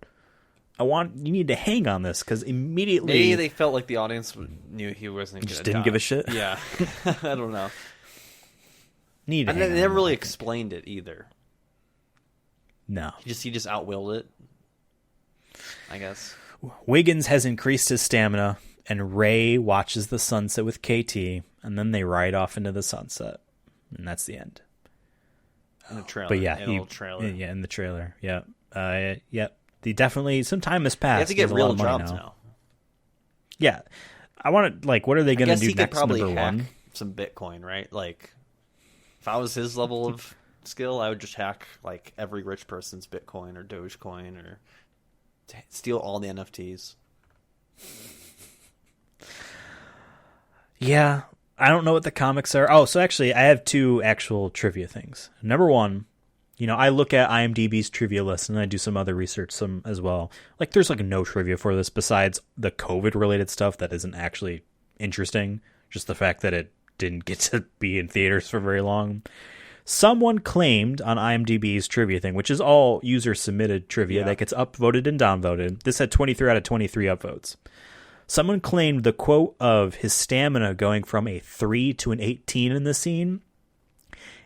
You need to hang on this, because immediately... Maybe they felt like the audience knew he wasn't going to die. Just didn't give a shit? Yeah. I don't know. Need to and hang they on never really that. explained it either. No. He just outwilled it, I guess. Wiggins has increased his stamina, and Ray watches the sunset with KT, and then they ride off into the sunset. And that's the end. In the trailer. But yeah, in the trailer. Yeah, in the trailer. Yeah. Yep. Definitely, some time has passed. You have to get There's a lot real of money jobs now. Yeah. I want to, like, what are they going to do he could next, probably number hack one? some Bitcoin, right? Like, if I was his level of skill, I would just hack, like, every rich person's Bitcoin or Dogecoin or steal all the NFTs. Yeah. I don't know what the comics are. Oh, so actually, I have two actual trivia things. Number one, I look at IMDb's trivia list, and I do some other research as well. Like, there's like no trivia for this besides the COVID-related stuff that isn't actually interesting. Just the fact that it didn't get to be in theaters for very long. Someone claimed on IMDb's trivia thing, which is all user-submitted trivia that gets upvoted and downvoted. This had 23 out of 23 upvotes. Someone claimed the quote of his stamina going from a 3 to an 18 in the scene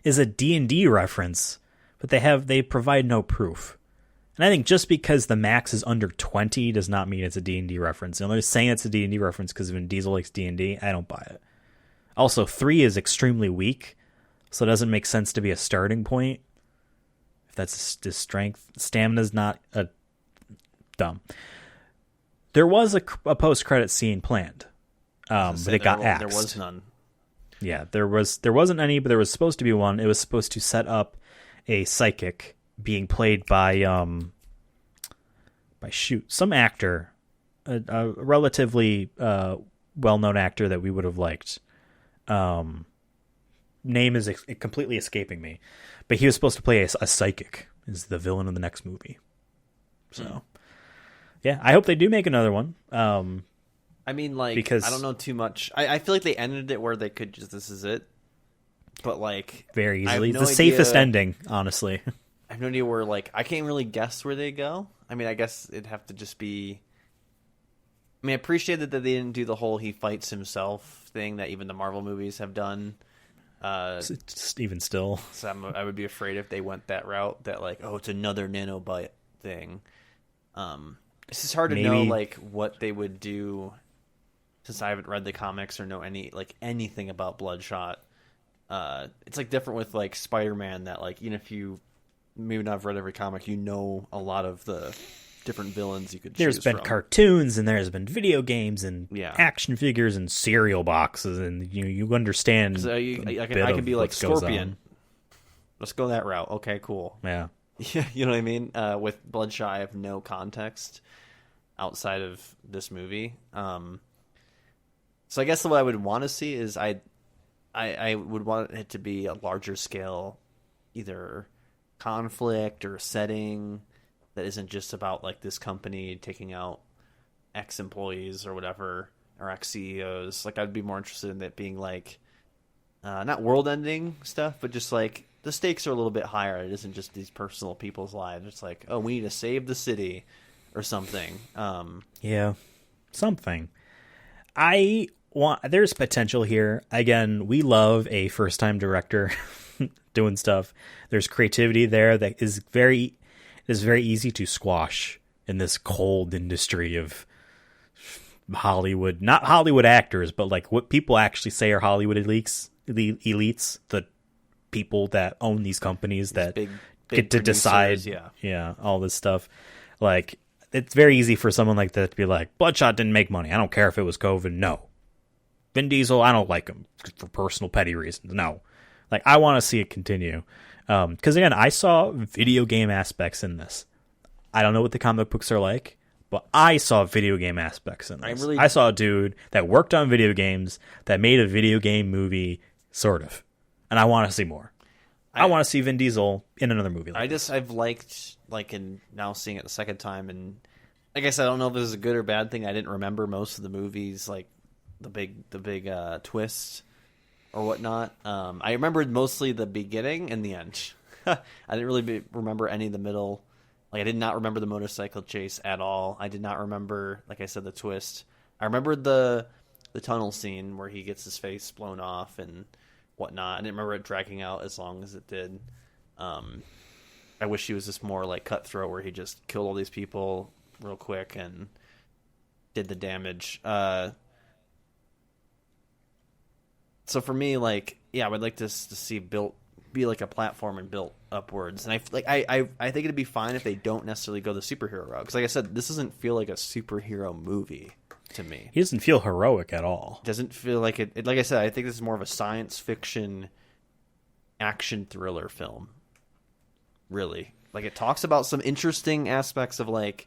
is a D&D reference, but they provide no proof. And I think just because the max is under 20 does not mean it's a D&D reference. And they're saying it's a D&D reference because Vin Diesel likes D&D. I don't buy it. Also, 3 is extremely weak, so it doesn't make sense to be a starting point. If that's his strength. Stamina's not a dumb. There was a post-credit scene planned, but it got axed. There was none. Yeah, there wasn't any, but there was supposed to be one. It was supposed to set up a psychic being played by some actor, a relatively well-known actor that we would have liked. Name is completely escaping me, but he was supposed to play a psychic as the villain of the next movie. So, yeah, I hope they do make another one. I mean, like, because I don't know too much. I feel like they ended it where they could just, this is it. But, like, very easily. No the safest ending, honestly. I have no idea where, like, I can't really guess where they go. I mean, I guess it'd have to just be... I mean, I appreciate that they didn't do the whole he fights himself thing that even the Marvel movies have done. Even still. So I would be afraid if they went that route, that, like, oh, it's another nanobite thing. It's just hard to know, like, what they would do, since I haven't read the comics or know anything about Bloodshot. It's like different with like Spider-Man, that like even if you maybe not have read every comic, you know a lot of the different villains you could choose There's been from. cartoons, and there's been video games, and action figures, and cereal boxes, and you understand. So I could be like Scorpion. Let's go that route. Okay, cool. Yeah. Yeah, you know what I mean? With Bloodshot, I have no context outside of this movie. So I guess what I would want to see is I would want it to be a larger scale, either conflict or setting that isn't just about like this company taking out ex-employees or whatever, or ex-CEOs. Like, I'd be more interested in it being like not world-ending stuff, but just like the stakes are a little bit higher. It isn't just these personal people's lives. It's like, oh, we need to save the city or something. Yeah, something. I there's potential here. Again, we love a first-time director doing stuff. There's creativity there that is very easy to squash in this cold industry of Hollywood. Not Hollywood actors, but like what people actually say are Hollywood elites, the people that own these companies that big get to decide, all this stuff. Like, it's very easy for someone like that to be like, Bloodshot didn't make money. I don't care if it was COVID. No. Vin Diesel, I don't like him for personal petty reasons. No. Like, I want to see it continue. Because, again, I saw video game aspects in this. I don't know what the comic books are like, but I saw video game aspects in this. I saw a dude that worked on video games that made a video game movie, sort of. And I want to see more. I want to see Vin Diesel in another movie. I've liked, like, in now seeing it the second time, and I guess I don't know if this is a good or bad thing. I didn't remember most of the movies, like the big twist or whatnot. I remembered mostly the beginning and the end. I didn't really remember any of the middle. Like, I did not remember the motorcycle chase at all. I did not remember, like I said, the twist. I remembered the tunnel scene where he gets his face blown off and whatnot. I didn't remember it dragging out as long as it did. I wish he was just more like Cutthroat, where he just killed all these people real quick and did the damage. So for me, like, yeah, I would like this to see be like a platform and built upwards. And I think it'd be fine if they don't necessarily go the superhero route, because like I said, this doesn't feel like a superhero movie to me. He doesn't feel heroic at all. Doesn't feel like it. Like I said, I think this is more of a science fiction action thriller film. Really, like, it talks about some interesting aspects of, like,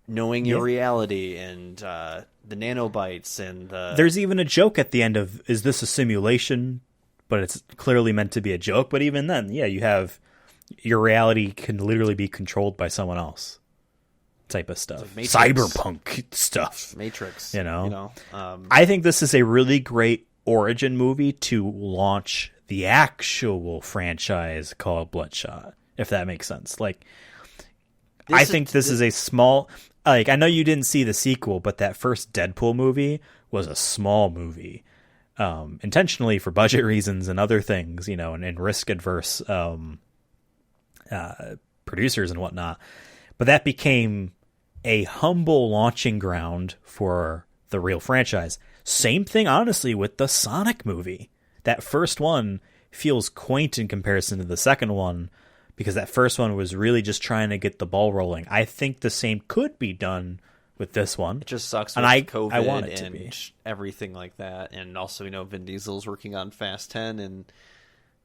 knowing your reality and the nanobites and there's even a joke at the end of, is this a simulation? But it's clearly meant to be a joke. But even then, yeah, you have your reality can literally be controlled by someone else. Type of stuff, cyberpunk stuff, Matrix. I think this is a really great origin movie to launch the actual franchise called Bloodshot, if that makes sense. Like, I think this is a small. Like, I know you didn't see the sequel, but that first Deadpool movie was a small movie, intentionally for budget reasons and other things, and risk adverse producers and whatnot. But that became a humble launching ground for the real franchise. Same thing, honestly, with the Sonic movie. That first one feels quaint in comparison to the second one, because that first one was really just trying to get the ball rolling. I think the same could be done with this one. It just sucks with COVID, I want it to be everything like that. And also, Vin Diesel's working on Fast 10, and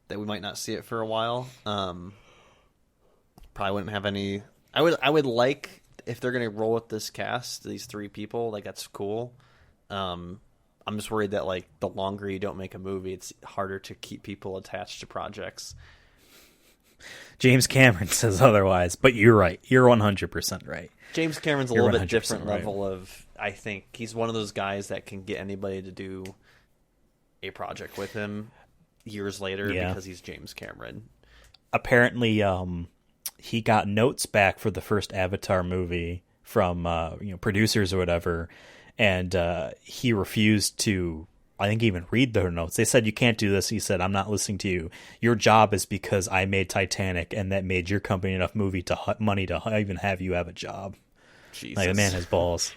that we might not see it for a while. Probably wouldn't have any. I would like, if they're going to roll with this cast, these three people, like, that's cool. I'm just worried that, like, the longer you don't make a movie, it's harder to keep people attached to projects. James Cameron says otherwise, but you're right. You're 100% right. James Cameron's a little bit different level of, I think, he's one of those guys that can get anybody to do a project with him years later because he's James Cameron. Apparently, he got notes back for the first Avatar movie from producers or whatever, and he refused to, I think, even read their notes. They said, you can't do this. He said, I'm not listening to you. Your job is because I made Titanic, and that made your company enough money to even have you have a job. Jesus. Like, the man has balls.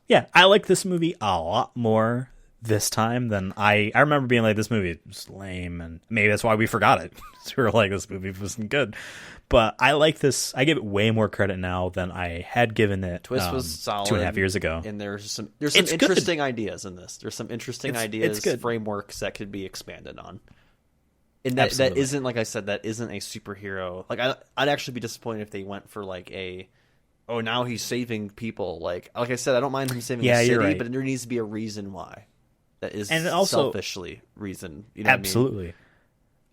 Yeah, I like this movie a lot more this time than I remember being like, this movie is lame, and maybe that's why we forgot it. We were like, this movie wasn't good. But I like this. I give it way more credit now than I had given it. Twist was solid 2.5 years ago, and there's some interesting ideas in this. There's some interesting ideas, frameworks that could be expanded on. And that isn't, like I said, that isn't a superhero. Like, I'd actually be disappointed if they went for like now he's saving people. Like I said, I don't mind him saving the city, right, but there needs to be a reason why. That is, and also selfishly reason. Absolutely.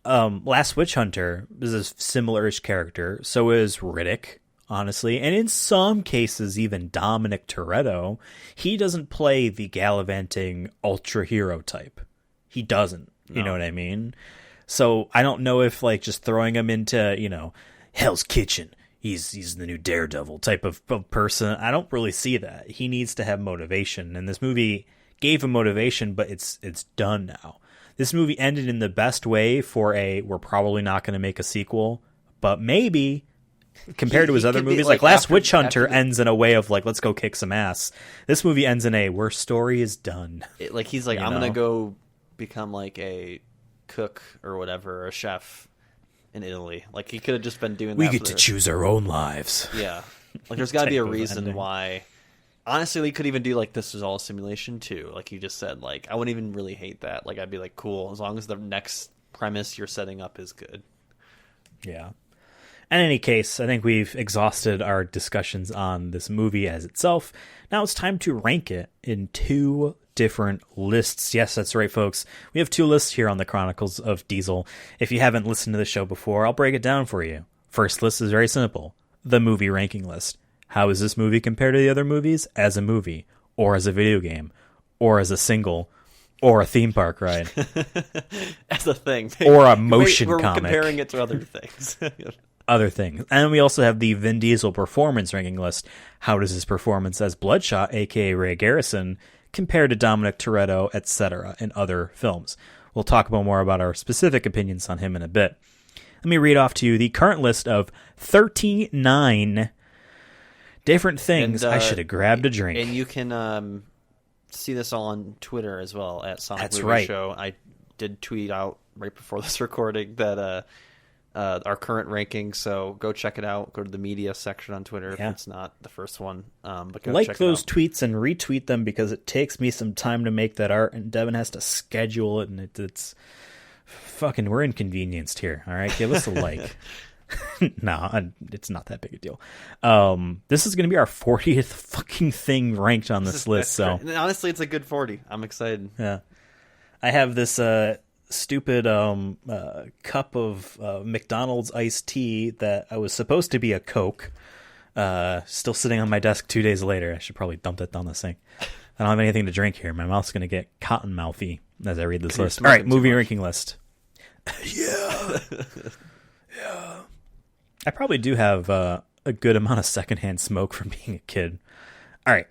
What I mean? Last Witch Hunter is a similar-ish character. So is Riddick, honestly. And in some cases, even Dominic Toretto. He doesn't play the gallivanting ultra-hero type. He doesn't. You know what I mean? So I don't know if, like, just throwing him into, Hell's Kitchen, he's the new Daredevil type of person. I don't really see that. He needs to have motivation, and this movie gave him motivation, but it's done now. This movie ended in the best way for we're probably not going to make a sequel, but maybe compared to his other movies, like Last Witch Hunter ends in a way of like, let's go kick some ass. This movie ends in a where story is done. He's like, I'm going to go become like a cook or whatever, a chef in Italy. Like he could have just been doing that. We get to choose our own lives. Yeah. Like there's got to be a reason why. Honestly, they could even do like this is all a simulation too. Like you just said, like I wouldn't even really hate that. Like I'd be like, cool, as long as the next premise you're setting up is good. Yeah. In any case, I think we've exhausted our discussions on this movie as itself. Now it's time to rank it in 2 different lists. Yes, that's right, folks. We have 2 lists here on the Chronicles of Diesel. If you haven't listened to the show before, I'll break it down for you. First list is very simple. The movie ranking list. How is this movie compared to the other movies as a movie, or as a video game, or as a single, or a theme park ride? As a thing. Or a motion we're comic. Comparing it to other things. Other things. And we also have the Vin Diesel performance ranking list. How does his performance as Bloodshot, aka Ray Garrison, compare to Dominic Toretto, etc. in other films? We'll talk more about our specific opinions on him in a bit. Let me read off to you the current list of 39 different things I should have grabbed a drink. And you can see this all on Twitter as well at Sonic That's Movie right. Show. I did tweet out right before this recording that our current ranking, so go check it out. Go to the media section on Twitter if it's not the first one. But go like check those it out. tweets and retweet them because it takes me some time to make that art, and Devin has to schedule it, and it's fucking, we're inconvenienced here. All right, give us a like. No, it's not that big a deal. This is going to be our 40th fucking thing ranked on this list. So great. Honestly, it's a good 40. I'm excited. Yeah, I have this stupid cup of McDonald's iced tea that I was supposed to be a Coke. Still sitting on my desk 2 days later. I should probably dump that down the sink. I don't have anything to drink here. My mouth's going to get cotton mouthy as I read this list. All right, movie ranking list. Yeah. I probably do have a good amount of secondhand smoke from being a kid. All right.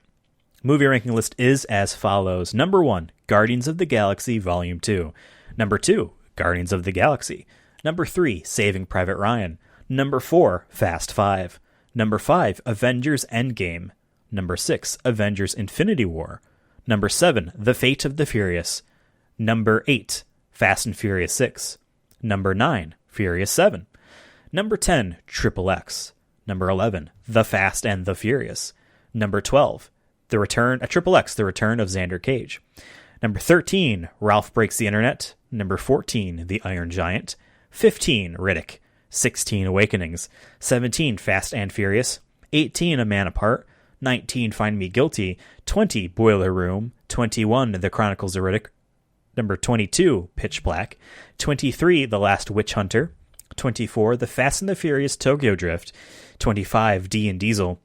Movie ranking list is as follows. Number 1, Guardians of the Galaxy Volume 2. Number 2, Guardians of the Galaxy. Number 3, Saving Private Ryan. Number 4, Fast 5. Number 5, Avengers Endgame. Number 6, Avengers Infinity War. Number 7, The Fate of the Furious. Number 8, Fast and Furious 6. Number 9, Furious 7. Number 10, Triple X. Number 11, The Fast and the Furious. Number 12, Triple X, The Return of Xander Cage. Number 13, Ralph Breaks the Internet. Number 14, The Iron Giant. 15, Riddick. 16, Awakenings. 17, Fast and Furious. 18, A Man Apart. 19, Find Me Guilty. 20, Boiler Room. 21, The Chronicles of Riddick. Number 22, Pitch Black. 23, The Last Witch Hunter. 24, The Fast and the Furious Tokyo Drift. 25, Vin Diesel.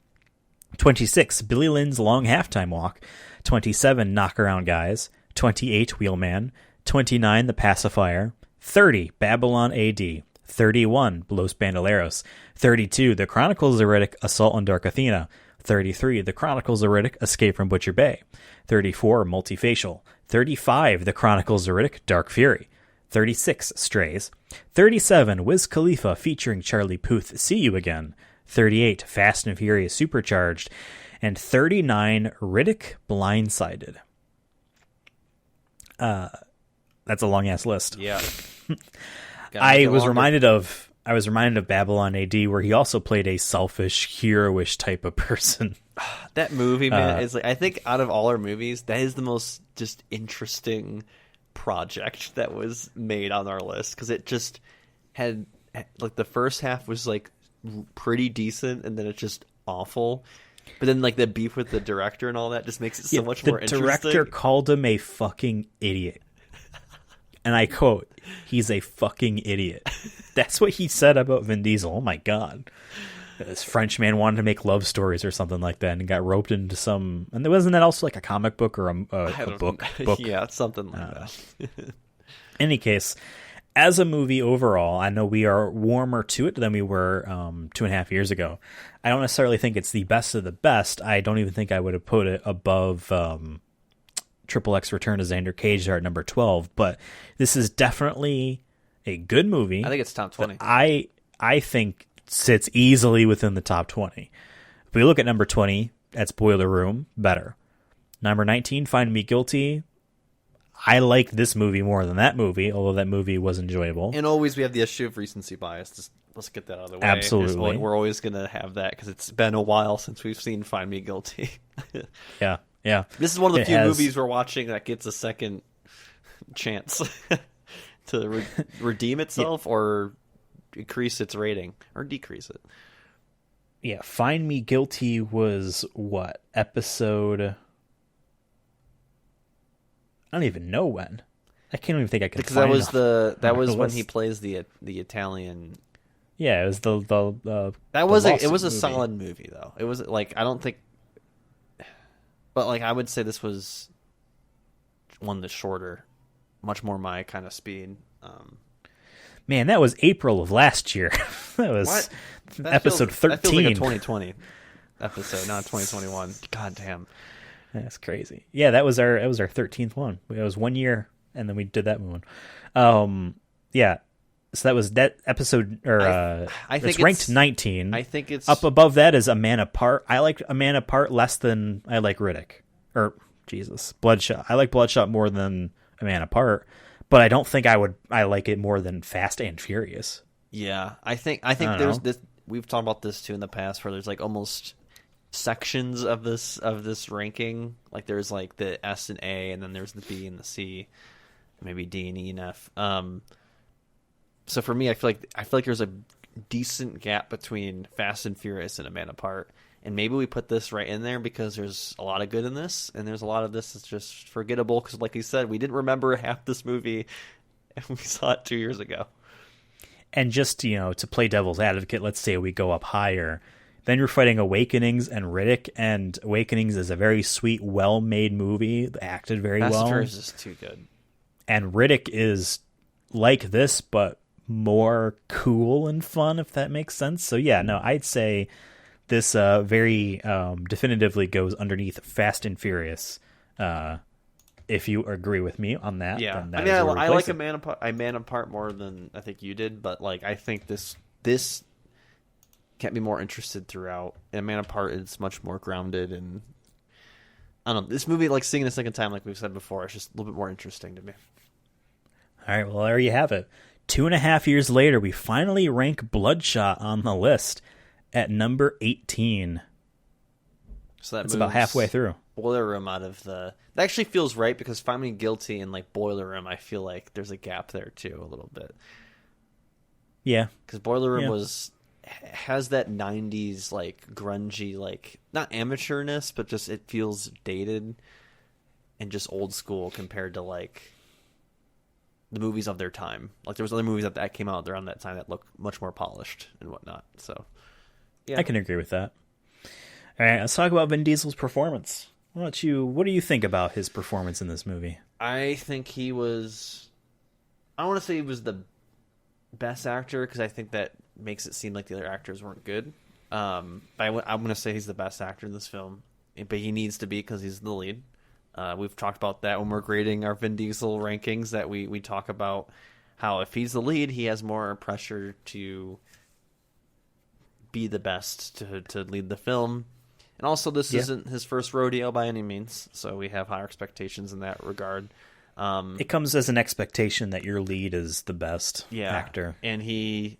26, Billy Lynn's Long Halftime Walk. 27, Knockaround Guys. 28, Wheelman. 29, The Pacifier. 30, Babylon AD. 31, Los Bandoleros. 32, The Chronicles of Riddick, Assault on Dark Athena. 33, The Chronicles of Riddick, Escape from Butcher Bay. 34, Multifacial. 35, The Chronicles of Riddick, Dark Fury. 36, Strays. 37, Wiz Khalifa featuring Charlie Puth, See You Again. 38, Fast and Furious Supercharged. And 39, Riddick, Blindsided. That's a long-ass list. Yeah. I was reminded of Babylon AD, where he also played a selfish, heroish type of person. That movie, man, is like, I think out of all our movies, that is the most just interesting project that was made on our list, because it just had, like, the first half was like pretty decent, and then it's just awful. But then, like, the beef with the director and all that just makes it so much more interesting. The director called him a fucking idiot. And I quote, "He's a fucking idiot." That's what he said about Vin Diesel. Oh my god. This French man wanted to make love stories or something like that and got roped into some... And wasn't that also like a comic book or a book? Yeah, something like that. In any case, as a movie overall, I know we are warmer to it than we were 2.5 years ago. I don't necessarily think it's the best of the best. I don't even think I would have put it above Triple X Return to Xander Cage at number 12, but this is definitely a good movie. I think it's top 20. I think sits easily within the top 20. If we look at number 20, that's Boiler Room, better. Number 19, Find Me Guilty. I like this movie more than that movie, although that movie was enjoyable. And always we have the issue of recency bias. Just, let's get that out of the way. Absolutely. We're always going to have that because it's been a while since we've seen Find Me Guilty. Yeah. This is one of the few movies we're watching that gets a second chance to redeem itself or increase its rating or decrease it. Yeah, Find Me Guilty was what? Episode... I don't even know when. I can't even think I can. Because find that was when he plays the Italian. Yeah, it was the that was it was a movie. solid movie though. It was like I don't think, but like I would say this was one that's shorter, much more my kind of speed. Man, that was April of last year. That was episode 13. That feels like a 2020 episode, not 2021. God damn. That's crazy. Yeah, that was our 13th one. It was 1 year, and then we did that one. Yeah. So that was that episode, or I think it's ranked 19. I think it's up above that is A Man Apart. I like A Man Apart less than I like Riddick, or Jesus, Bloodshot. I like Bloodshot more than A Man Apart, but I don't think I like it more than Fast and Furious. Yeah, I think there's this. We've talked about this too in the past, where there's like almost sections of this ranking. Like there's like the S and A, and then there's the B and the C, maybe D and E and F. So for me, I feel like there's a decent gap between Fast and Furious and A Man Apart, and maybe we put this right in there because there's a lot of good in this, and there's a lot of this that's just forgettable because, like you said, we didn't remember half this movie, and we saw it 2 years ago. And just, to play devil's advocate, let's say we go up higher. Then you're fighting Awakenings and Riddick, and Awakenings is a very sweet, well-made movie, acted very well. Fast and Furious is too good. And Riddick is like this, but more cool and fun, if that makes sense. So yeah, no, I'd say this very definitively goes underneath Fast and Furious. If you agree with me on that, yeah. then that I mean, I like it. A Man Apart more than I think you did, but like I think this can't be more interested throughout. And A Man Apart is much more grounded, and I don't know. This movie, like seeing it a second time, like we've said before, it's just a little bit more interesting to me. All right, well, there you have it. 2.5 years later, we finally rank Bloodshot on the list at number 18. So that's about halfway through. Boiler Room out of the... That actually feels right, because Find Me Guilty and like Boiler Room, I feel like there's a gap there too, a little bit. Yeah. Because Boiler Room has that 90s like grungy, like not amateurness, but just it feels dated and just old school compared to like the movies of their time. Like there was other movies that came out around that time that look much more polished and whatnot. So yeah, I can agree with that. All right, let's talk about Vin Diesel's performance. What do you think about his performance in this movie? I think he was... I don't want to say he was the best actor, because I think that makes it seem like the other actors weren't good. I'm going to say he's the best actor in this film, but he needs to be because he's the lead. We've talked about that when we're grading our Vin Diesel rankings, that we talk about how if he's the lead, he has more pressure to be the best, to lead the film. And also, this isn't his first rodeo by any means, so we have higher expectations in that regard. It comes as an expectation that your lead is the best actor. And he,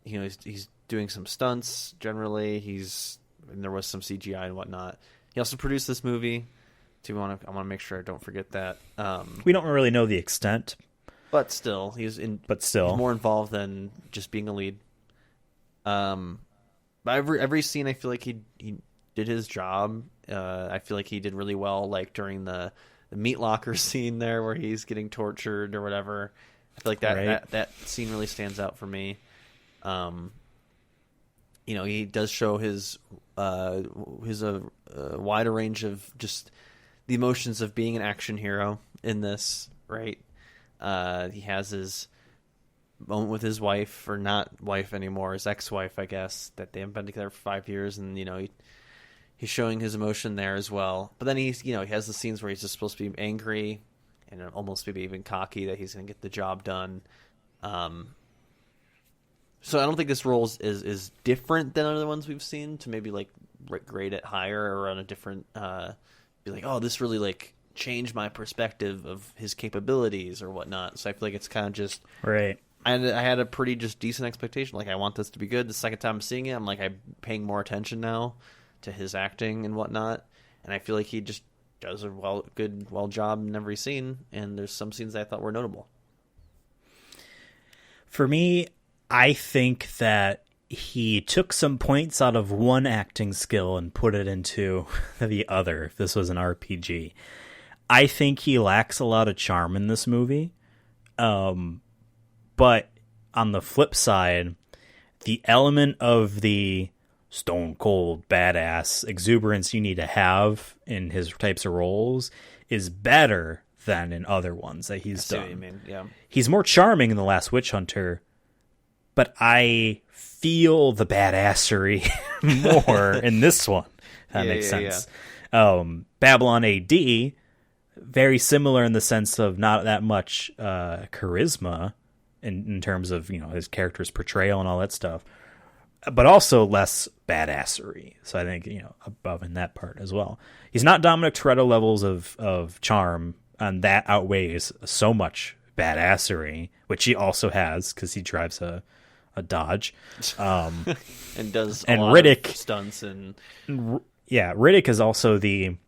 he's doing some stunts generally. And there was some CGI and whatnot. He also produced this movie. I want to make sure I don't forget that. We don't really know the extent, but still, he's more involved than just being a lead. But every scene, I feel like he did his job. I feel like he did really well, like during the meat locker scene there where he's getting tortured or whatever. I feel like that scene really stands out for me. He does show his wider range of just the emotions of being an action hero in this, right? He has his moment with his wife, or not wife anymore, his ex-wife, I guess, that they haven't been together for 5 years, and he's showing his emotion there as well. But then he has the scenes where he's just supposed to be angry and almost maybe even cocky that he's going to get the job done. So I don't think this role is different than other ones we've seen to maybe like grade it higher or on a different be like, oh, this really like changed my perspective of his capabilities or whatnot. So I feel like it's kind of just right. I had a pretty just decent expectation. Like, I want this to be good. The second time I'm seeing it, I'm like, I'm paying more attention now to his acting and whatnot. And I feel like he just does a good job in every scene. And there's some scenes that I thought were notable. For me, I think that he took some points out of one acting skill and put it into the other, if this was an RPG. I think he lacks a lot of charm in this movie. But on the flip side, the element of the stone cold badass exuberance you need to have in his types of roles is better than in other ones that he's done. What you mean. Yeah. He's more charming in The Last Witch Hunter, but I feel the badassery more in this one. That makes sense. Yeah. Babylon AD, very similar in the sense of not that much charisma in terms of, his character's portrayal and all that stuff, but also less badassery. So I think, above in that part as well. He's not Dominic Toretto levels of charm, and that outweighs so much badassery, which he also has because he drives a Dodge. And does and lot Riddick of stunts and Riddick is also the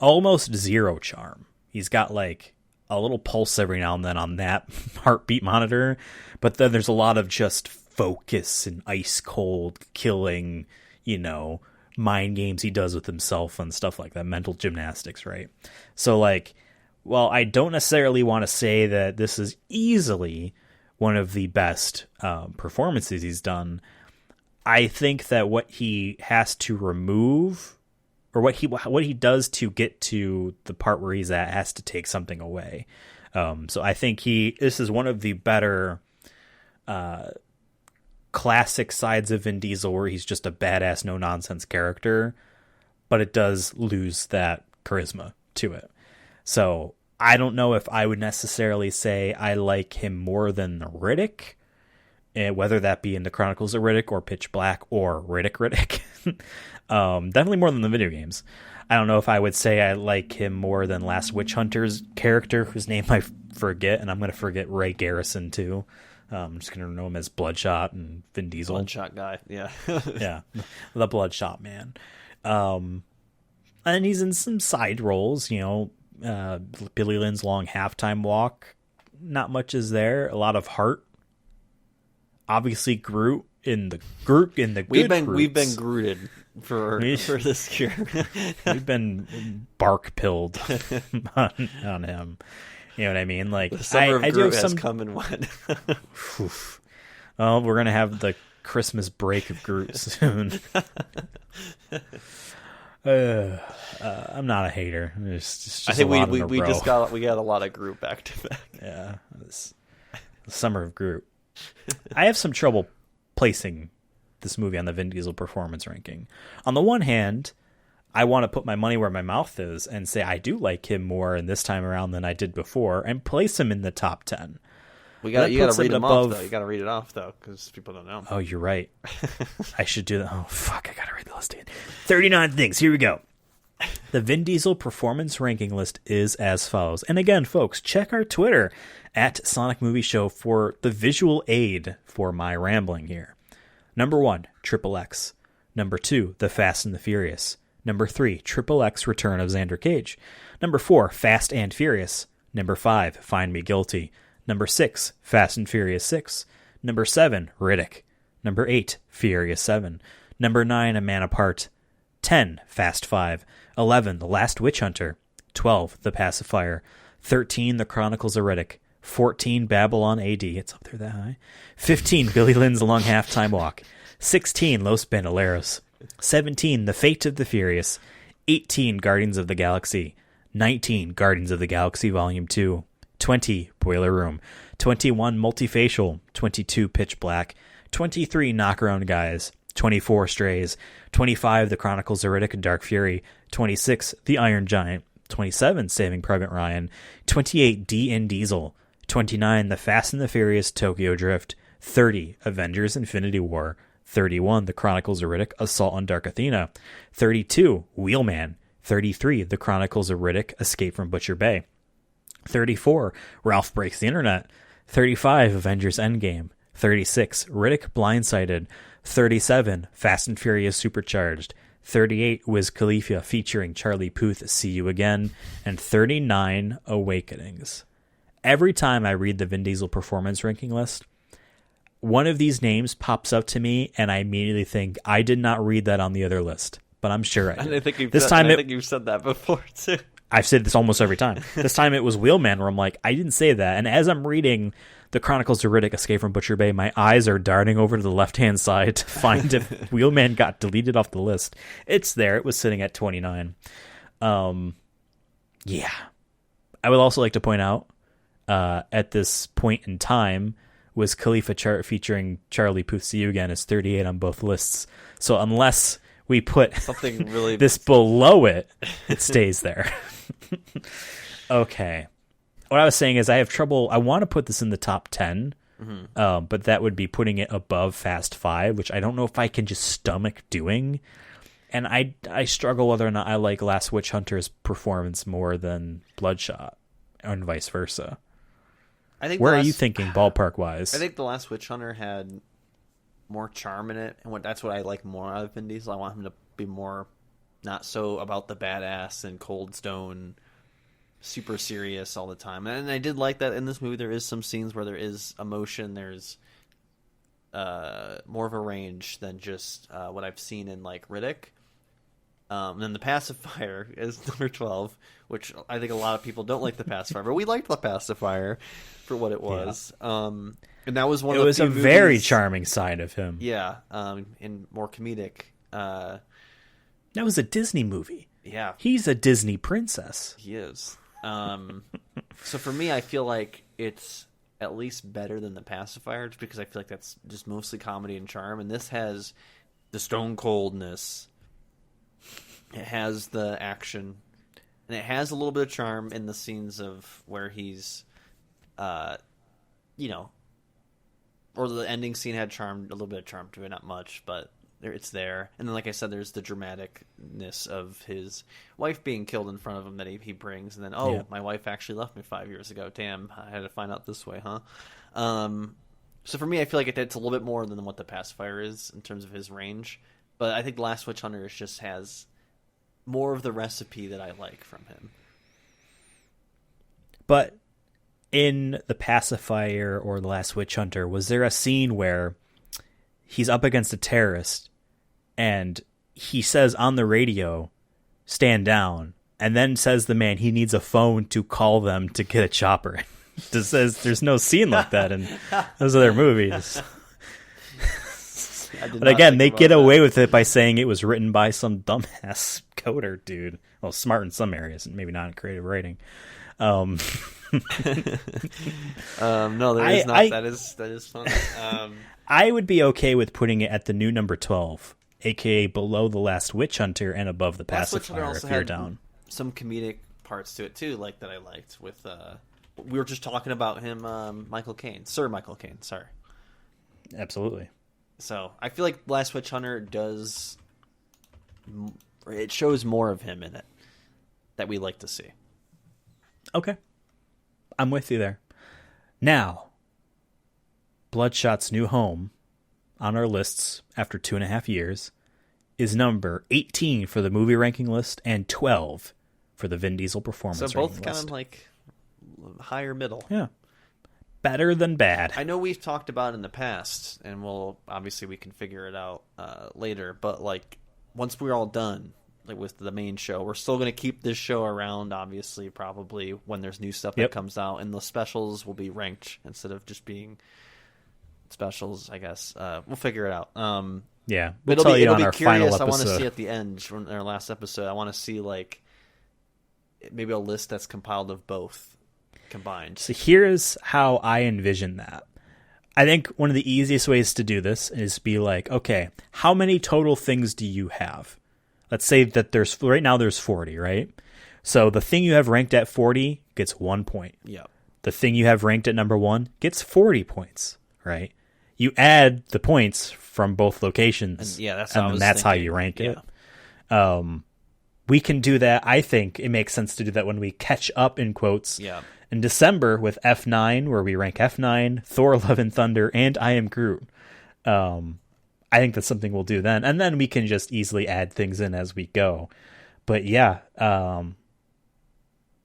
almost zero charm. He's got like a little pulse every now and then on that heartbeat monitor, but then there's a lot of just focus and ice cold killing, mind games he does with himself and stuff like that, mental gymnastics, right? So like, well, I don't necessarily want to say that this is easily one of the best performances he's done. I think that what he has to remove, or what he does to get to the part where he's at, has to take something away. So I think this is one of the better classic sides of Vin Diesel, where he's just a badass, no nonsense character, but it does lose that charisma to it. So I don't know if I would necessarily say I like him more than Riddick, whether that be in the Chronicles of Riddick or Pitch Black or Riddick. Definitely more than the video games. I don't know if I would say I like him more than Last Witch Hunter's character, whose name I forget, and I'm going to forget Ray Garrison too. I'm just going to know him as Bloodshot and Vin Diesel. Bloodshot guy, yeah. Yeah, the Bloodshot man. And he's in some side roles, Billy Lynn's Long Halftime Walk. Not much is there. A lot of heart. Obviously, Groot in the we've been Grooted for this year. We've been bark pilled on him. You know what I mean? Like, the summer of Groot has come and went. Well, we're gonna have the Christmas break of Groot soon. I'm not a hater. It's just I think we got a lot of Groot back to back. Yeah, the summer of Groot. I have some trouble placing this movie on the Vin Diesel performance ranking. On the one hand, I want to put my money where my mouth is and say I do like him more in this time around than I did before, and place him in the top 10. You got to read them off, though. You got to read it off, though, because people don't know. Oh, you're right. I should do that. Oh, fuck, I got to read the list again. 39 things. Here we go. The Vin Diesel performance ranking list is as follows. And again, folks, check our Twitter at Sonic Movie Show for the visual aid for my rambling here. Number 1, Triple X. Number 2, The Fast and the Furious. Number 3, Triple X Return of Xander Cage. Number 4, Fast and Furious. Number 5, Find Me Guilty. Number 6, Fast and Furious 6. Number 7, Riddick. Number 8, Furious 7. Number 9, A Man Apart. 10, Fast 5. 11, The Last Witch Hunter. 12, The Pacifier. 13, The Chronicles of Riddick. 14, Babylon AD. It's up there that high. 15, Billy Lynn's Long Halftime Walk. 16, Los Bandoleros. 17, The Fate of the Furious. 18, Guardians of the Galaxy. 19, Guardians of the Galaxy Volume 2. 20, Boiler Room. 21, Multifacial. 22, Pitch Black. 23, Knockaround Guys. 24, Strays. 25, The Chronicles of Riddick and Dark Fury. 26, The Iron Giant. 27, Saving Private Ryan. 28, Vin Diesel. 29, The Fast and the Furious Tokyo Drift. 30, Avengers Infinity War. 31, The Chronicles of Riddick Assault on Dark Athena. 32, Wheelman. 33, The Chronicles of Riddick Escape from Butcher Bay. 34, Ralph Breaks the Internet. 35, Avengers Endgame. 36, Riddick Blindsided. 37, Fast and Furious Supercharged. 38, Wiz Khalifa featuring Charlie Puth, See You Again. And 39, Awakenings. Every time I read the Vin Diesel performance ranking list, one of these names pops up to me, and I immediately think, I did not read that on the other list, but I'm sure I did. And I think you've said that before, too. I've said this almost every time. This time it was Wheelman, where I'm like, I didn't say that. And as I'm reading The Chronicles of Riddick Escape from Butcher Bay, my eyes are darting over to the left-hand side to find if Wheelman got deleted off the list. It's there. It was sitting at 29. Yeah. I would also like to point out, at this point in time, was Khalifa featuring Charlie Puth, See You Again, is 38 on both lists. So unless we put something really this below it, it stays there. Okay. What I was saying is I have trouble. I want to put this in the top 10, but that would be putting it above Fast 5, which I don't know if I can just stomach doing. And I struggle whether or not I like Last Witch Hunter's performance more than Bloodshot, and vice versa. Where are you thinking ballpark wise? I think The Last Witch Hunter had more charm in it, and that's what I like more out of Vin Diesel. I want him to be more not so about the badass and cold stone, super serious all the time. And I did like that in this movie. There is some scenes where there is emotion. There's more of a range than just what I've seen in like Riddick. And then The Pacifier is number 12, which I think a lot of people don't like The Pacifier, but we liked The Pacifier for what it was. Yeah. And that was one. It was a very charming side of him. Yeah, and more comedic. That was a Disney movie. Yeah, he's a Disney princess. He is. So for me, I feel like it's at least better than The Pacifier, just because I feel like that's just mostly comedy and charm, and this has the stone coldness. It has the action, and it has a little bit of charm in the scenes of where he's, or the ending scene had charm, a little bit of charm to it, not much, but it's there. And then, like I said, there's the dramaticness of his wife being killed in front of him that he brings, and then, my wife actually left me 5 years ago. Damn, I had to find out this way, huh? So for me, I feel like it's a little bit more than what The Pacifier is in terms of his range, but I think Last Witch Hunter just has more of the recipe that I like from him. But in The Pacifier or The Last Witch Hunter, was there a scene where he's up against a terrorist and he says on the radio, "Stand down," and then says the man he needs a phone to call them to get a chopper? It says there's no scene like that in those other movies. But again, they get away with it by saying it was written by some dumbass coder dude. Well, smart in some areas, and maybe not in creative writing. No, there is not. That is fun. I would be okay with putting it at the new number 12, aka below The Last Witch Hunter and above The Pacifier. If you're down, some comedic parts to it too, like that I liked. With we were just talking about him, Sir Michael Caine. Sorry. Absolutely. So I feel like Last Witch Hunter it shows more of him in it that we like to see. Okay. I'm with you there. Now, Bloodshot's new home on our lists after 2.5 years is number 18 for the movie ranking list and 12 for the Vin Diesel performance ranking list. So both kind of like higher middle. Yeah. Better than bad. I know we've talked about it in the past, and we can figure it out later, but like once we're all done like with the main show, we're still going to keep this show around, obviously, probably when there's new stuff that comes out, and the specials will be ranked instead of just being specials, I guess. We'll figure it out. Yeah, we'll tell you on our final episode. I want to see at the end from our last episode, I want to see like maybe a list that's compiled of both combined. So here's how I envision that. I think one of the easiest ways to do this is be like, okay, how many total things do you have? Let's say that right now there's 40, right? So the thing you have ranked at 40 gets 1 point. Yeah. The thing you have ranked at number 1 gets 40 points, right? You add the points from both locations, and that's how you rank it. We can do that. I think it makes sense to do that when we catch up, in quotes, in December with F9, where we rank F9, Thor, Love and Thunder, and I Am Groot. I think that's something we'll do then. And then we can just easily add things in as we go. But yeah,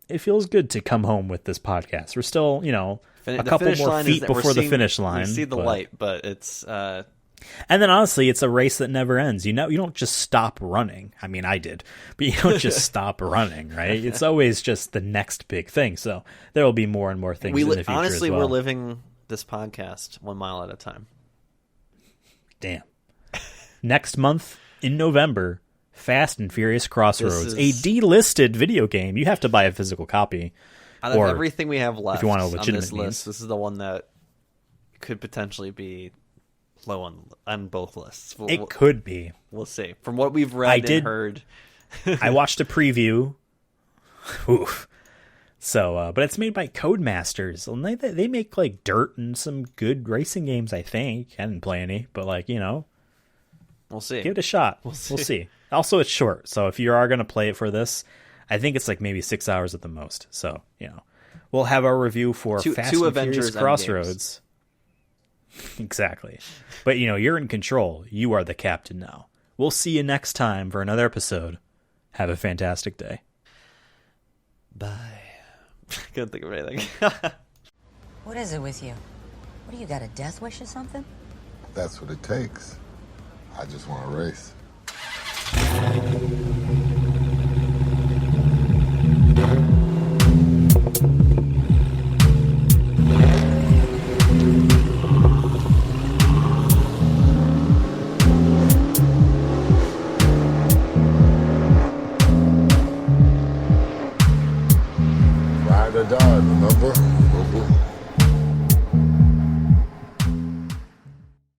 it feels good to come home with this podcast. We're still, a couple more feet before the finish line. We see the light, but it's... And then honestly, it's a race that never ends. You don't just stop running. I mean, I did, but you don't just stop running, right? It's always just the next big thing. So there will be more and more things in the future. Honestly, as well. we're living this podcast 1 mile at a time. Damn. Next month in November, Fast and Furious Crossroads, a delisted video game. You have to buy a physical copy. Out of everything we have left if you want a on legitimate this list, this is the one that could potentially be low on both lists. It could be. We'll see. From what we've read and heard. I watched a preview. Oof. So, but it's made by Codemasters. And they make like Dirt and some good racing games, I think. I didn't play any, but we'll see. Give it a shot. We'll see. Also, it's short. So if you are going to play it for this, I think it's like maybe 6 hours at the most. So, we'll have our review for Fast and Furious Crossroads. Exactly. But you're in control. You are the captain now. We'll see you next time for another episode. Have a fantastic day. Bye. Couldn't think of anything. What is it with you? What do you got, a death wish or something? That's what it takes. I just want to race.